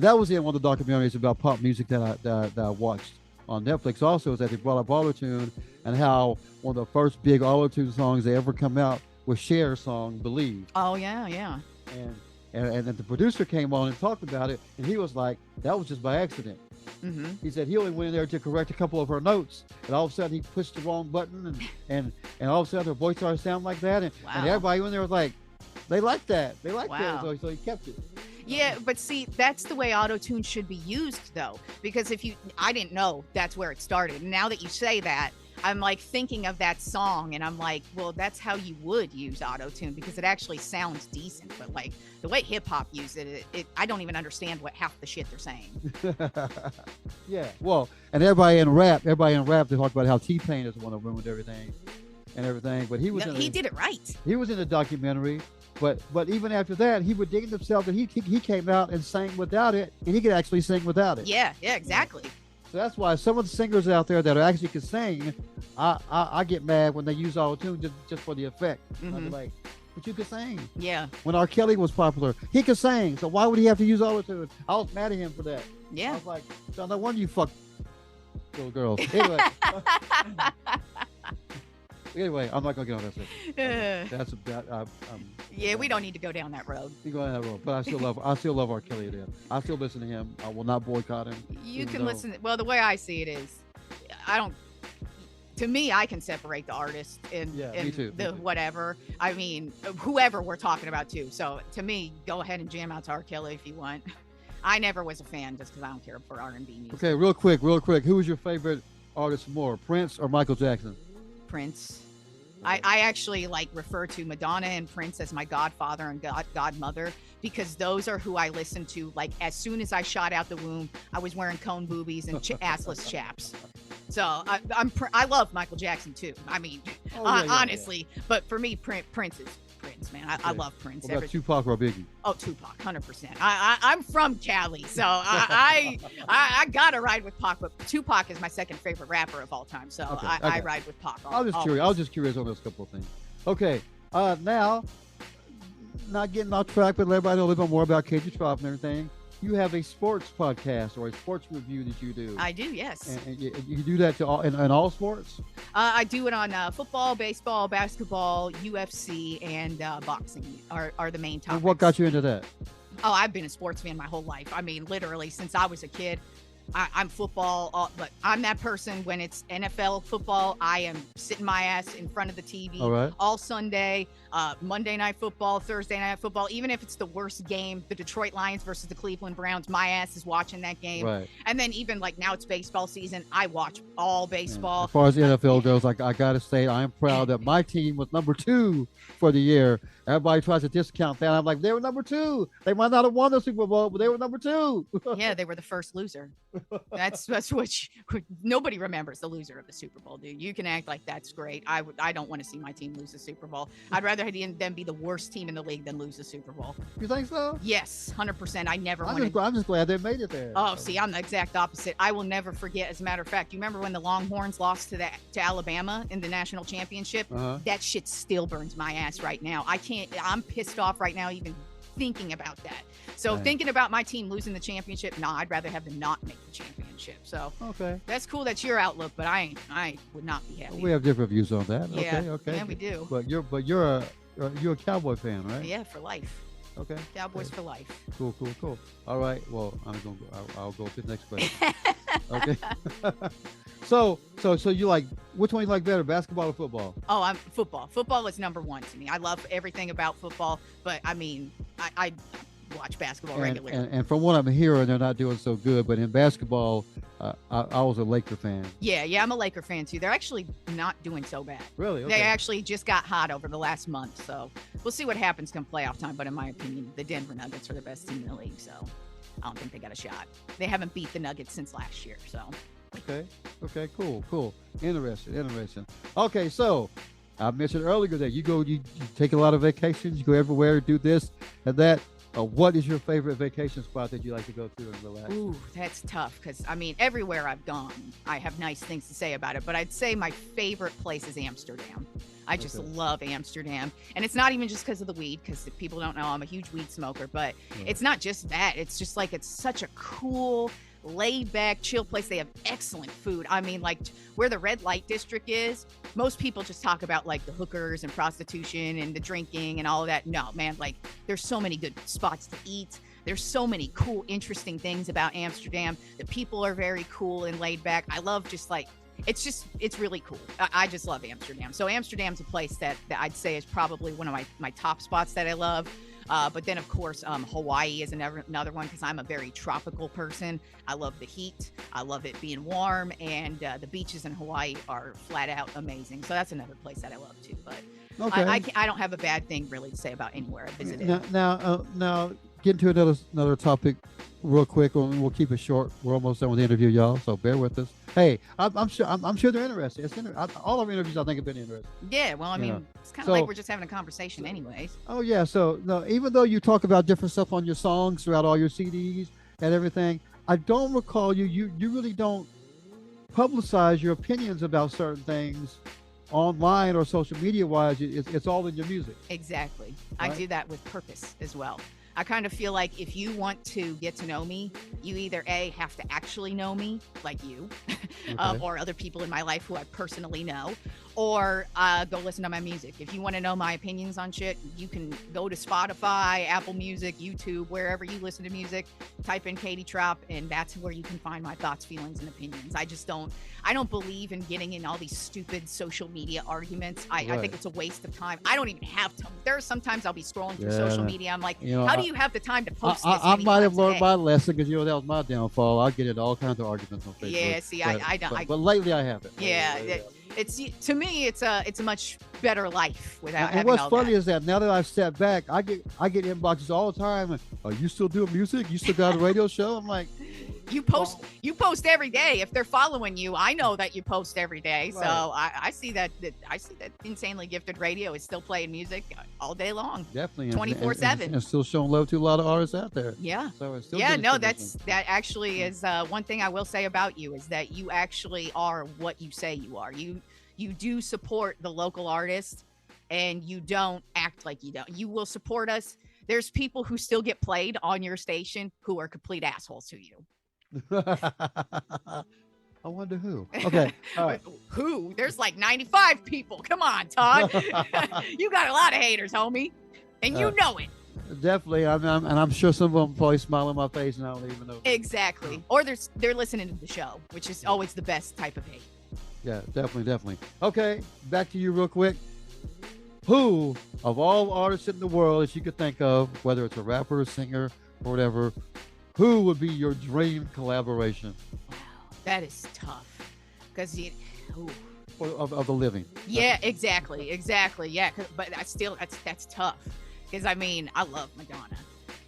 that was in one of the documentaries about pop music that I watched on Netflix. Also, is that they brought up autotune and how one of the first big autotune songs they ever come out was Cher's song "Believe." Oh yeah. And then the producer came on and talked about it, and he was like, "That was just by accident." Mm-hmm. He said he only went in there to correct a couple of her notes, and all of a sudden he pushed the wrong button, and all of a sudden her voice started sounding like that, and everybody in there was like, they liked that, that, so he kept it. Yeah, but see, that's the way auto-tune should be used, though, because I didn't know that's where it started. And now that you say that, I'm like thinking of that song, and I'm like, well, that's how you would use auto-tune, because it actually sounds decent. But like the way hip hop used it, I don't even understand what half the shit they're saying. Yeah, well, and everybody in rap, they talk about how T-Pain is the one that ruined everything, but he did it right. He was in the documentary. But even after that, he would dig himself, and he came out and sang without it, and he could actually sing without it. Yeah, exactly. So that's why some of the singers out there that actually can sing, I get mad when they use auto-tune just for the effect. Mm-hmm. I'd be like, but you can sing. Yeah. When R. Kelly was popular, he could sing, so why would he have to use auto-tune? I was mad at him for that. Yeah. I was like, so no wonder you fuck little girls. Anyway. Anyway, I'm not gonna get on that. That's about. Yeah, we don't need to go down that road. You go down that road, but I still love R. Kelly. I still listen to him. I will not boycott him. You can listen. Well, the way I see it is, I don't. To me, I can separate the artist and the whatever. I mean, whoever we're talking about too. So to me, go ahead and jam out to R. Kelly if you want. I never was a fan just because I don't care for R&B music. Okay, real quick. Who was your favorite artist more, Prince or Michael Jackson? Prince. I actually refer to Madonna and Prince as my godfather and godmother, because those are who I listened to. Like, as soon as I shot out the womb, I was wearing cone boobies and assless chaps. So I love Michael Jackson too. I mean, honestly, but for me, Prince is Prince, man. I love Prince. What about Tupac or Biggie? Oh, Tupac, 100%. I'm from Cali, so I gotta ride with Pac, but Tupac is my second favorite rapper of all time, so I ride with Pac. I was just curious on those couple of things. Okay, now, not getting off track, but let everybody know a little bit more about KG Tropp and everything. You have a sports podcast or a sports review that you do. I do, yes. And you do that in all sports? I do it on football, baseball, basketball, UFC, and boxing are the main topics. And what got you into that? Oh, I've been a sports fan my whole life. I mean, literally, since I was a kid. I'm football, but I'm that person when it's NFL football. I am sitting my ass in front of the TV all Sunday, Monday night football, Thursday night football. Even if it's the worst game, the Detroit Lions versus the Cleveland Browns, my ass is watching that game. Right. And then even now it's baseball season, I watch all baseball. As far as the NFL goes, I got to say I am proud that my team was number 2 for the year. Everybody tries to discount that. I'm like, they were number 2. They might not have won the Super Bowl, but they were number 2. Yeah, they were the first loser. That's what nobody remembers, the loser of the Super Bowl, dude. You can act like that's great. I don't want to see my team lose the Super Bowl. I'd rather them be the worst team in the league than lose the Super Bowl. You think so? Yes, 100%. I never I'm just glad they made it there. Oh, see, I'm the exact opposite. I will never forget. As a matter of fact, you remember when the Longhorns lost to Alabama in the national championship? That shit still burns my ass right now. I'm pissed off right now even thinking about that. So Dang. thinking about my team losing the championship, I'd rather have them not make the championship. So Okay. that's cool. That's your outlook, but I would not be happy. We have different views on that. Yeah. Okay. Yeah, we do. But you're a Cowboy fan, right? Yeah, for life. Okay. Cowboys Okay. for life. Cool. All right. Well, I'll go to the next question. Okay. So you like, which one you like better, basketball or football? Oh, I'm football. Football is number one to me. I love everything about football, but I mean, I watch basketball regularly. And from what I'm hearing, they're not doing so good. But in basketball, I was a Laker fan. Yeah, I'm a Laker fan too. They're actually not doing so bad. Really? Okay. They actually just got hot over the last month, so we'll see what happens come playoff time. But in my opinion, the Denver Nuggets are the best team in the league, so I don't think they got a shot. They haven't beat the Nuggets since last year, so. Okay. Cool. Interesting. Okay, so I mentioned earlier that you take a lot of vacations, you go everywhere, do this and that. What is your favorite vacation spot that you like to go to and relax? Ooh, that's tough because, I mean, everywhere I've gone, I have nice things to say about it. But I'd say my favorite place is Amsterdam. I just love Amsterdam. And it's not even just because of the weed, because if people don't know, I'm a huge weed smoker. But it's not just that. It's just like it's such a cool, laid back, chill place. They have excellent food. I mean, like where the red light district is, most people just talk about like the hookers and prostitution and the drinking and all of that. No, man, like there's so many good spots to eat. There's so many cool, interesting things about Amsterdam. The people are very cool and laid back. I love just like, it's really cool. I just love Amsterdam. So Amsterdam's a place that I'd say is probably one of my top spots that I love. But then, of course, Hawaii is another one because I'm a very tropical person. I love the heat. I love it being warm. And the beaches in Hawaii are flat out amazing. So that's another place that I love, too. But I don't have a bad thing really to say about anywhere I visited. Now, get into another topic real quick. We'll keep it short. We're almost done with the interview, y'all. So bear with us. Hey, I'm sure they're interested. All of our interviews, I think, have been interesting. Yeah, well, I mean, it's kind of like we're just having a conversation anyways. Oh, yeah. So, no, even though you talk about different stuff on your songs throughout all your CDs and everything, I don't recall you really don't publicize your opinions about certain things online or social media wise. It's all in your music. Exactly. Right? I do that with purpose as well. I kind of feel like if you want to get to know me, you either A, have to actually know me, like you, or other people in my life who I personally know, or go listen to my music. If you want to know my opinions on shit, you can go to Spotify, Apple Music, YouTube, wherever you listen to music, type in Katie Tropp, and that's where you can find my thoughts, feelings, and opinions. I don't believe in getting in all these stupid social media arguments. I think it's a waste of time. I don't even have time. There are sometimes I'll be scrolling through social media. I'm like, how do you have the time to post this? I might have learned my lesson because that was my downfall. I get into all kinds of arguments on Facebook. Yeah, see, I don't. But lately I haven't. Yeah, it's to me, it's a much better life without having and what's all funny that. is that now that I've stepped back, I get inboxes all the time. Are you still doing music? You still got a radio show? I'm like, you post every day. If they're following you, I know that you post every day. Right. So I see that insanely gifted radio is still playing music all day long. Definitely 24/7 and still showing love to a lot of artists out there. Yeah. So it's still that actually is one thing I will say about you is that you actually are what you say you are. You do support the local artist and you don't act like you don't. You will support us. There's people who still get played on your station who are complete assholes to you. I wonder who. Okay. All right. Who? There's like 95 people. Come on, Todd. You got a lot of haters, homie. And you know it. Definitely. I'm sure some of them probably smile in my face and I don't even know. Exactly. Or they're listening to the show, which is always the best type of hate. Yeah, definitely. Okay, back to you real quick. Who, of all artists in the world that you could think of, whether it's a rapper, a singer, or whatever, who would be your dream collaboration? Wow, that is tough. Because of the living. Yeah, exactly. Yeah, but that's tough. Because I mean, I love Madonna.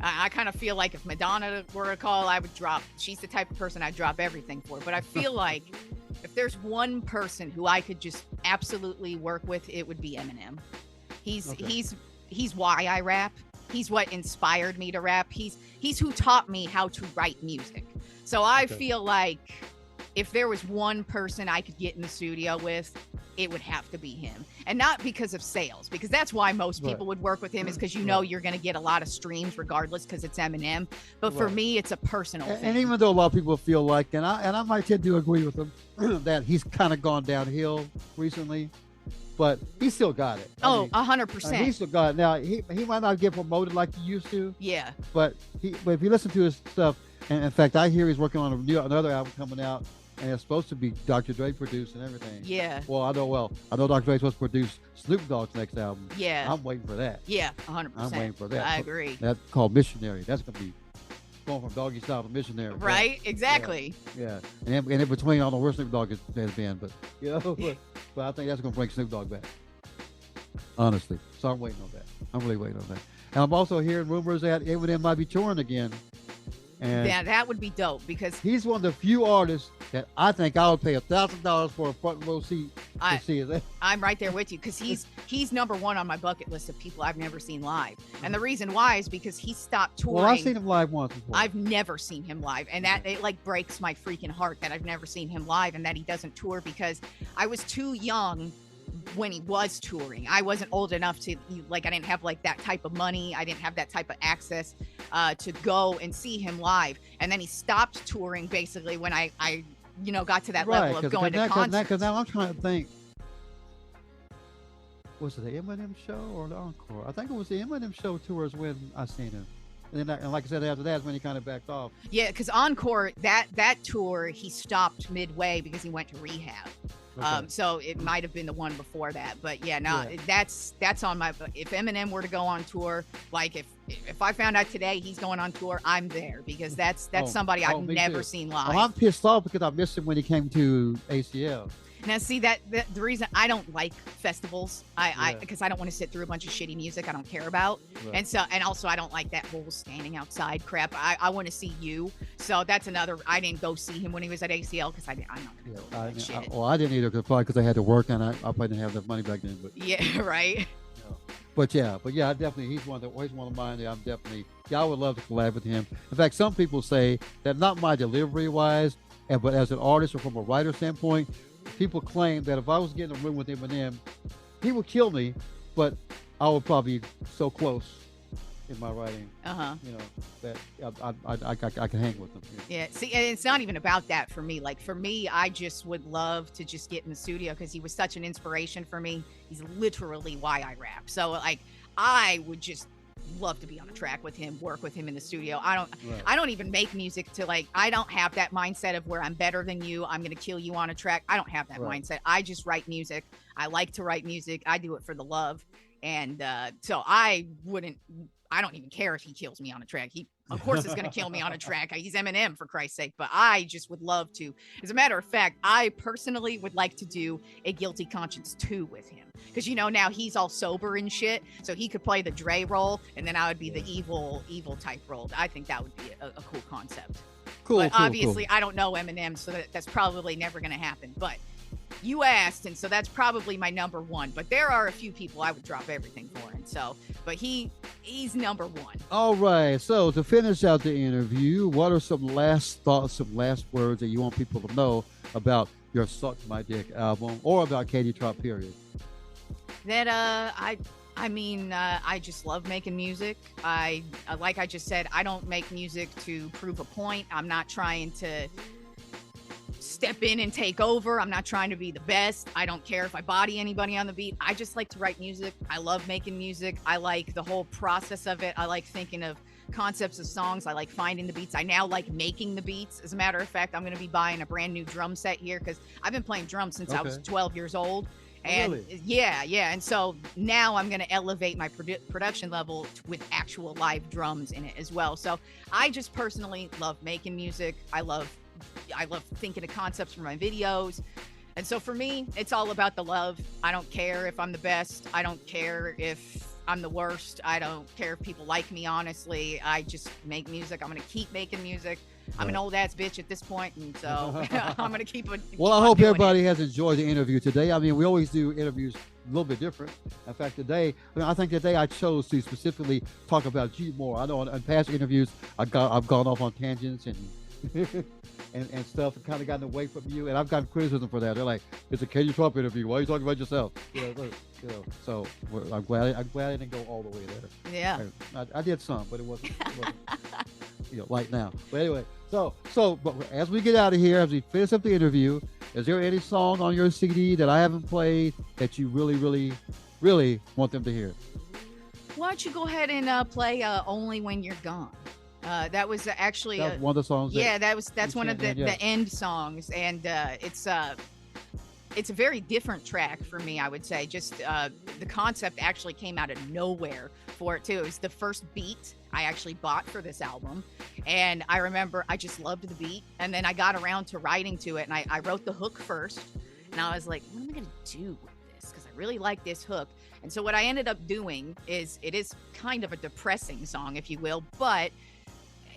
I kind of feel like if Madonna were a call, I would drop. She's the type of person I'd drop everything for. But I feel like if there's one person who I could just absolutely work with, it would be Eminem. He's why I rap. He's what inspired me to rap. He's who taught me how to write music. So I feel like if there was one person I could get in the studio with, it would have to be him. And not because of sales, because that's why most people would work with him, is because you know you're going to get a lot of streams regardless because it's Eminem. But for me, it's a personal thing. And even though a lot of people feel like, and I might tend to agree with him, that he's kind of gone downhill recently, but he still got it. 100%. He still got it. Now, he might not get promoted like he used to. Yeah. But if you listen to his stuff, and in fact, I hear he's working on another album coming out, and it's supposed to be Dr. Dre produced and everything. Yeah. Well, I know Dr. Dre's supposed to produce Snoop Dogg's next album. Yeah. I'm waiting for that. Yeah, 100%. I'm waiting for that. I agree. That's called Missionary. That's going to be going from doggy style to missionary. Right? Exactly. Yeah. And in between, I don't know where Snoop Dogg has been, but but I think that's going to bring Snoop Dogg back. Honestly. So I'm waiting on that. I'm really waiting on that. And I'm also hearing rumors that Eminem might be touring again. And yeah, that would be dope, because he's one of the few artists that I think I would pay $1,000 for a front row seat to see it. I'm right there with you, because he's number one on my bucket list of people I've never seen live. And the reason why is because he stopped touring. Well, I've seen him live once before. I've never seen him live, and that it like breaks my freaking heart that I've never seen him live and that he doesn't tour, because I was too young when he was touring. I wasn't old enough to, like, I didn't have like that type of money. I didn't have that type of access to go and see him live. And then he stopped touring basically when I got to that level of going to concerts. Because now I'm trying to think, was it the Eminem show or the Encore? I think it was the Eminem show tours when I seen him. And like I said, after that is when he kind of backed off. Yeah, because Encore, that tour, he stopped midway because he went to rehab. Okay. So it might have been the one before that, but that's on my. If Eminem were to go on tour, like if I found out today he's going on tour, I'm there, because that's somebody I've never seen live. Well, I'm pissed off because I missed him when he came to ACL. Now, see, that the reason I don't like festivals, because I don't want to sit through a bunch of shitty music I don't care about, and also I don't like that whole standing outside crap. I want to see you, so that's another. I didn't go see him when he was at ACL because I'm not gonna go that shit. I didn't either, because I had to work and I probably didn't have enough money back then. But yeah, right. But yeah, definitely he's one of mine. That I'm definitely I would love to collab with him. In fact, some people say that not my delivery wise, but as an artist or from a writer standpoint. People claim that if I was getting a room with Eminem, he would kill me, but I would probably be so close in my writing, that I can hang with him. Yeah, see, and it's not even about that for me. Like, for me, I just would love to just get in the studio because he was such an inspiration for me. He's literally why I rap. So, like, I would just love to be on a track with him, work with him in the studio. I don't even make music to, like, I don't have that mindset of where I'm better than you, I'm gonna kill you on a track. I don't have that mindset. I just write music. I like to write music. I do it for the love. And so I don't even care if he kills me on a track. He of course is going to kill me on a track. He's Eminem, for Christ's sake. But I just would love to. As a matter of fact, I personally would like to do a Guilty Conscience 2 with him. Because, now he's all sober and shit. So he could play the Dre role, and then I would be the evil type role. I think that would be a cool concept. But obviously, I don't know Eminem, so that's probably never going to happen. But you asked, and so that's probably my number one. But there are a few people I would drop everything for. And so, but he's number one. All right. So to finish out the interview, what are some last thoughts, some last words that you want people to know about your Suck My Dick album, or about Katie Tropp, period? That I just love making music. Like I just said, I don't make music to prove a point. I'm not trying to step in and take over. I'm not trying to be the best. I don't care if I body anybody on the beat. I just like to write music. I love making music. I like the whole process of it. I like thinking of concepts of songs. I like finding the beats. I now like making the beats. As a matter of fact, I'm going to be buying a brand new drum set here because I've been playing drums since I was 12 years old. And really? yeah. And so now I'm going to elevate my production level with actual live drums in it as well. So I just personally love making music. I love thinking of concepts for my videos. And so for me, it's all about the love. I don't care if I'm the best. I don't care if I'm the worst. I don't care if people like me, honestly. I just make music. I'm going to keep making music. I'm an old ass bitch at this point, and so I'm going to keep it. Well, I hope everybody has enjoyed the interview today. I mean, we always do interviews a little bit different. In fact, I think today I chose to specifically talk about G more. I know in past interviews I've gone off on tangents and and stuff, and kind of gotten away from you. And I've gotten criticism for that. They're like, "It's a Katie Tropp interview. Why are you talking about yourself?" So I'm glad I didn't go all the way there. Yeah. I did some, but it wasn't like now. But anyway, but as we get out of here, as we finish up the interview, is there any song on your CD that I haven't played that you really, really, really want them to hear? Why don't you go ahead and play "Only When You're Gone"? That was actually one of the songs. That's one of the end songs, and it's a very different track for me. I would say just the concept actually came out of nowhere for it too. It was the first beat I actually bought for this album, and I remember I just loved the beat, and then I got around to writing to it, and I wrote the hook first, and I was like, what am I gonna do with this? Because I really like this hook. And so what I ended up doing is, it is kind of a depressing song, if you will, but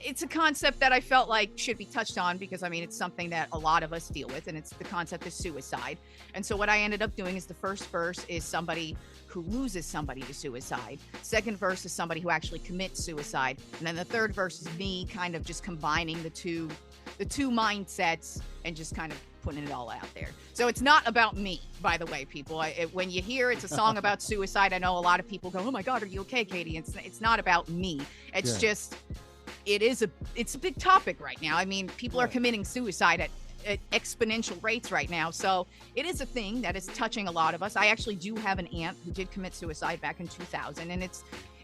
it's a concept that I felt like should be touched on, because I mean, it's something that a lot of us deal with, and it's the concept of suicide. And so what I ended up doing is, the first verse is somebody who loses somebody to suicide. Second verse is somebody who actually commits suicide. And then the third verse is me kind of just combining the two mindsets and just kind of putting it all out there. So it's not about me, by the way, people. When you hear it's a song about suicide, I know a lot of people go, "Oh my God, are you okay, Katie?" It's not about me. It's just, it's a big topic right now. I mean, people are committing suicide at exponential rates right now. So it is a thing that is touching a lot of us. I actually do have an aunt who did commit suicide back in 2000, and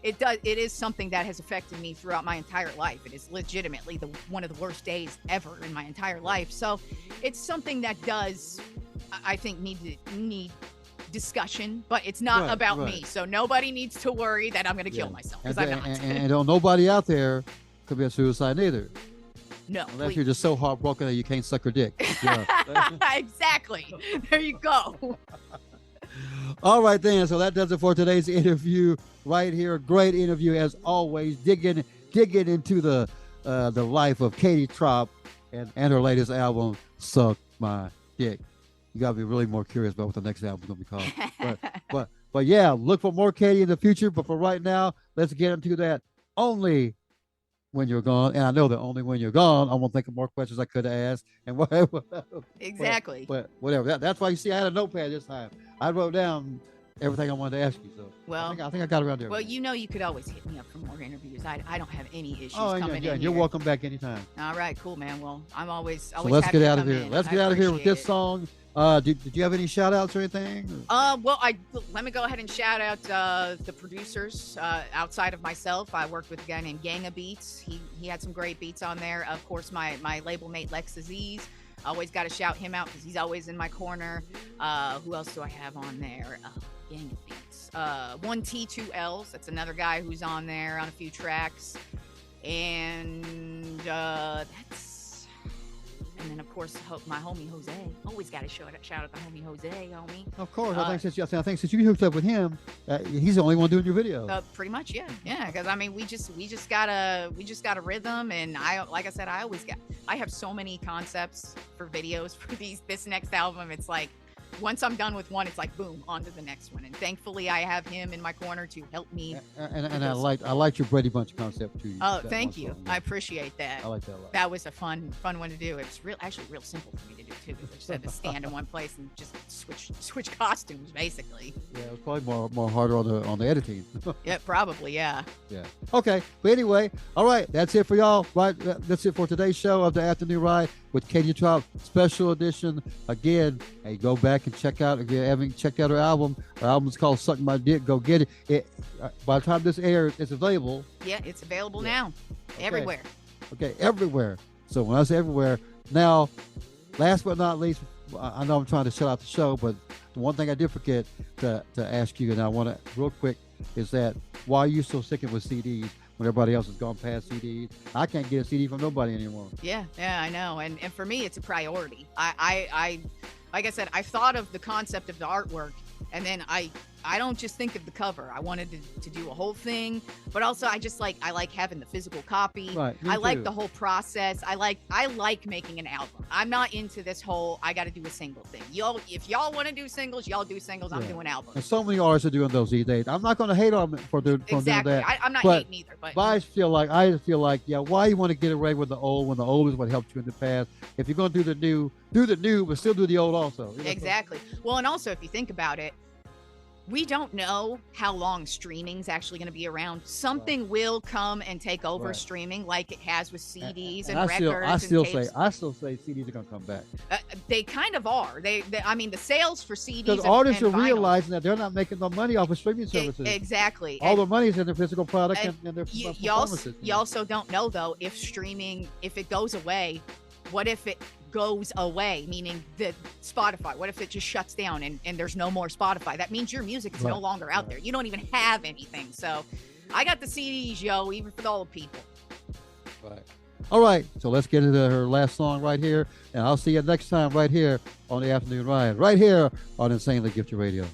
it is something that has affected me throughout my entire life. It is legitimately one of the worst days ever in my entire life. So it's something that does, I think, need discussion, but it's not about me. So nobody needs to worry that I'm going to kill myself, because I'm not. And nobody out there commit suicide either. No, unless you're just so heartbroken that you can't suck her dick. Exactly. There you go. All right, then. So that does it for today's interview right here. Great interview as always. Digging into the life of Katie Tropp and her latest album, "Suck My Dick." You gotta be really more curious about what the next album's gonna be called. But yeah, look for more Katie in the future. But for right now, let's get into that "Only When You're Gone." And I know that "Only When You're Gone," I'm gonna think of more questions I could have asked. And whatever. Exactly. But whatever. That's why you see I had a notepad this time. I wrote down everything I wanted to ask you. So I think I got around there. Well, you could always hit me up for more interviews. I don't have any issues coming in. You're welcome back anytime. All right, cool, man. Well, I'm always so let's get out of here. Let's get out of here with this song. Did you have any shout outs or anything? Well, let me go ahead and shout out the producers. Outside of myself, I worked with a guy named Gang of Beats. He had some great beats on there. Of course, my label mate Lex Aziz. Always got to shout him out because he's always in my corner. Who else do I have on there? Gang of Beats. 1T2Ls. That's another guy who's on there on a few tracks. And and then, of course, my homie Jose. Always got to shout out the homie Jose, homie. Of course. I think since you hooked up with him, he's the only one doing your video. Pretty much, yeah. Because I mean, we just got a rhythm, and like I said, I have so many concepts for videos for this next album. It's like, once I'm done with one, it's like boom, on to the next one. And thankfully, I have him in my corner to help me. And I liked your Brady Bunch concept too. Oh, thank you. I appreciate that. I like that a lot. That was a fun one to do. It was actually real simple for me to do too, because I just had to stand in one place and just switch costumes, basically. Yeah, it was probably more harder on the editing. Yeah, probably. Yeah. Yeah. Okay. But anyway, all right. That's it for y'all. Right. That's it for today's show of the Afternoon Ride with Katie Tropp, special edition. Again, hey, go back and check out, if you haven't checked out her album. Her album's called "Suck My Dick." Go get it. By the time this airs, it's available. Yeah, it's available now. Okay. Everywhere. Okay, everywhere. So when I say everywhere, now, last but not least, I know I'm trying to shut out the show, but the one thing I did forget to ask you, and I want to real quick, is that why are you so sticking with CDs when everybody else has gone past CDs? I can't get a CD from nobody anymore. Yeah, I know. And for me, it's a priority. I like I said, I thought of the concept of the artwork, and then I I don't just think of the cover. I wanted to do a whole thing, but also I like having the physical copy. Right. I like the whole process. I like making an album. I'm not into this whole I got to do a single thing. If y'all want to do singles, y'all do singles. I'm doing albums. And so many artists are doing those these days. I'm not going to hate on them for doing Exactly. that. I'm not hating either, but I just feel like, yeah, why you want to get away with the old when the old is what helped you in the past? If you're going to do the new, but still do the old also. You know? Exactly. Well, and also if you think about it, we don't know how long streaming's actually going to be around. Something will come and take over streaming, like it has with CDs and records. I still say CDs are going to come back. They kind of are. I mean, the sales for CDs because artists are realizing that they're not making no money off of streaming services. Exactly. All the money is in their physical product and their performances. You also don't know though if streaming, if it goes away, what if it goes away, meaning the Spotify, what if it just shuts down and there's no more Spotify? That means your music is no longer out there. You don't even have anything. So I got the CDs, yo, even for the old people. Right. All right, so let's get into her last song right here, and I'll see you next time right here on the Afternoon Ride, right here on Insanely Gifted Radio.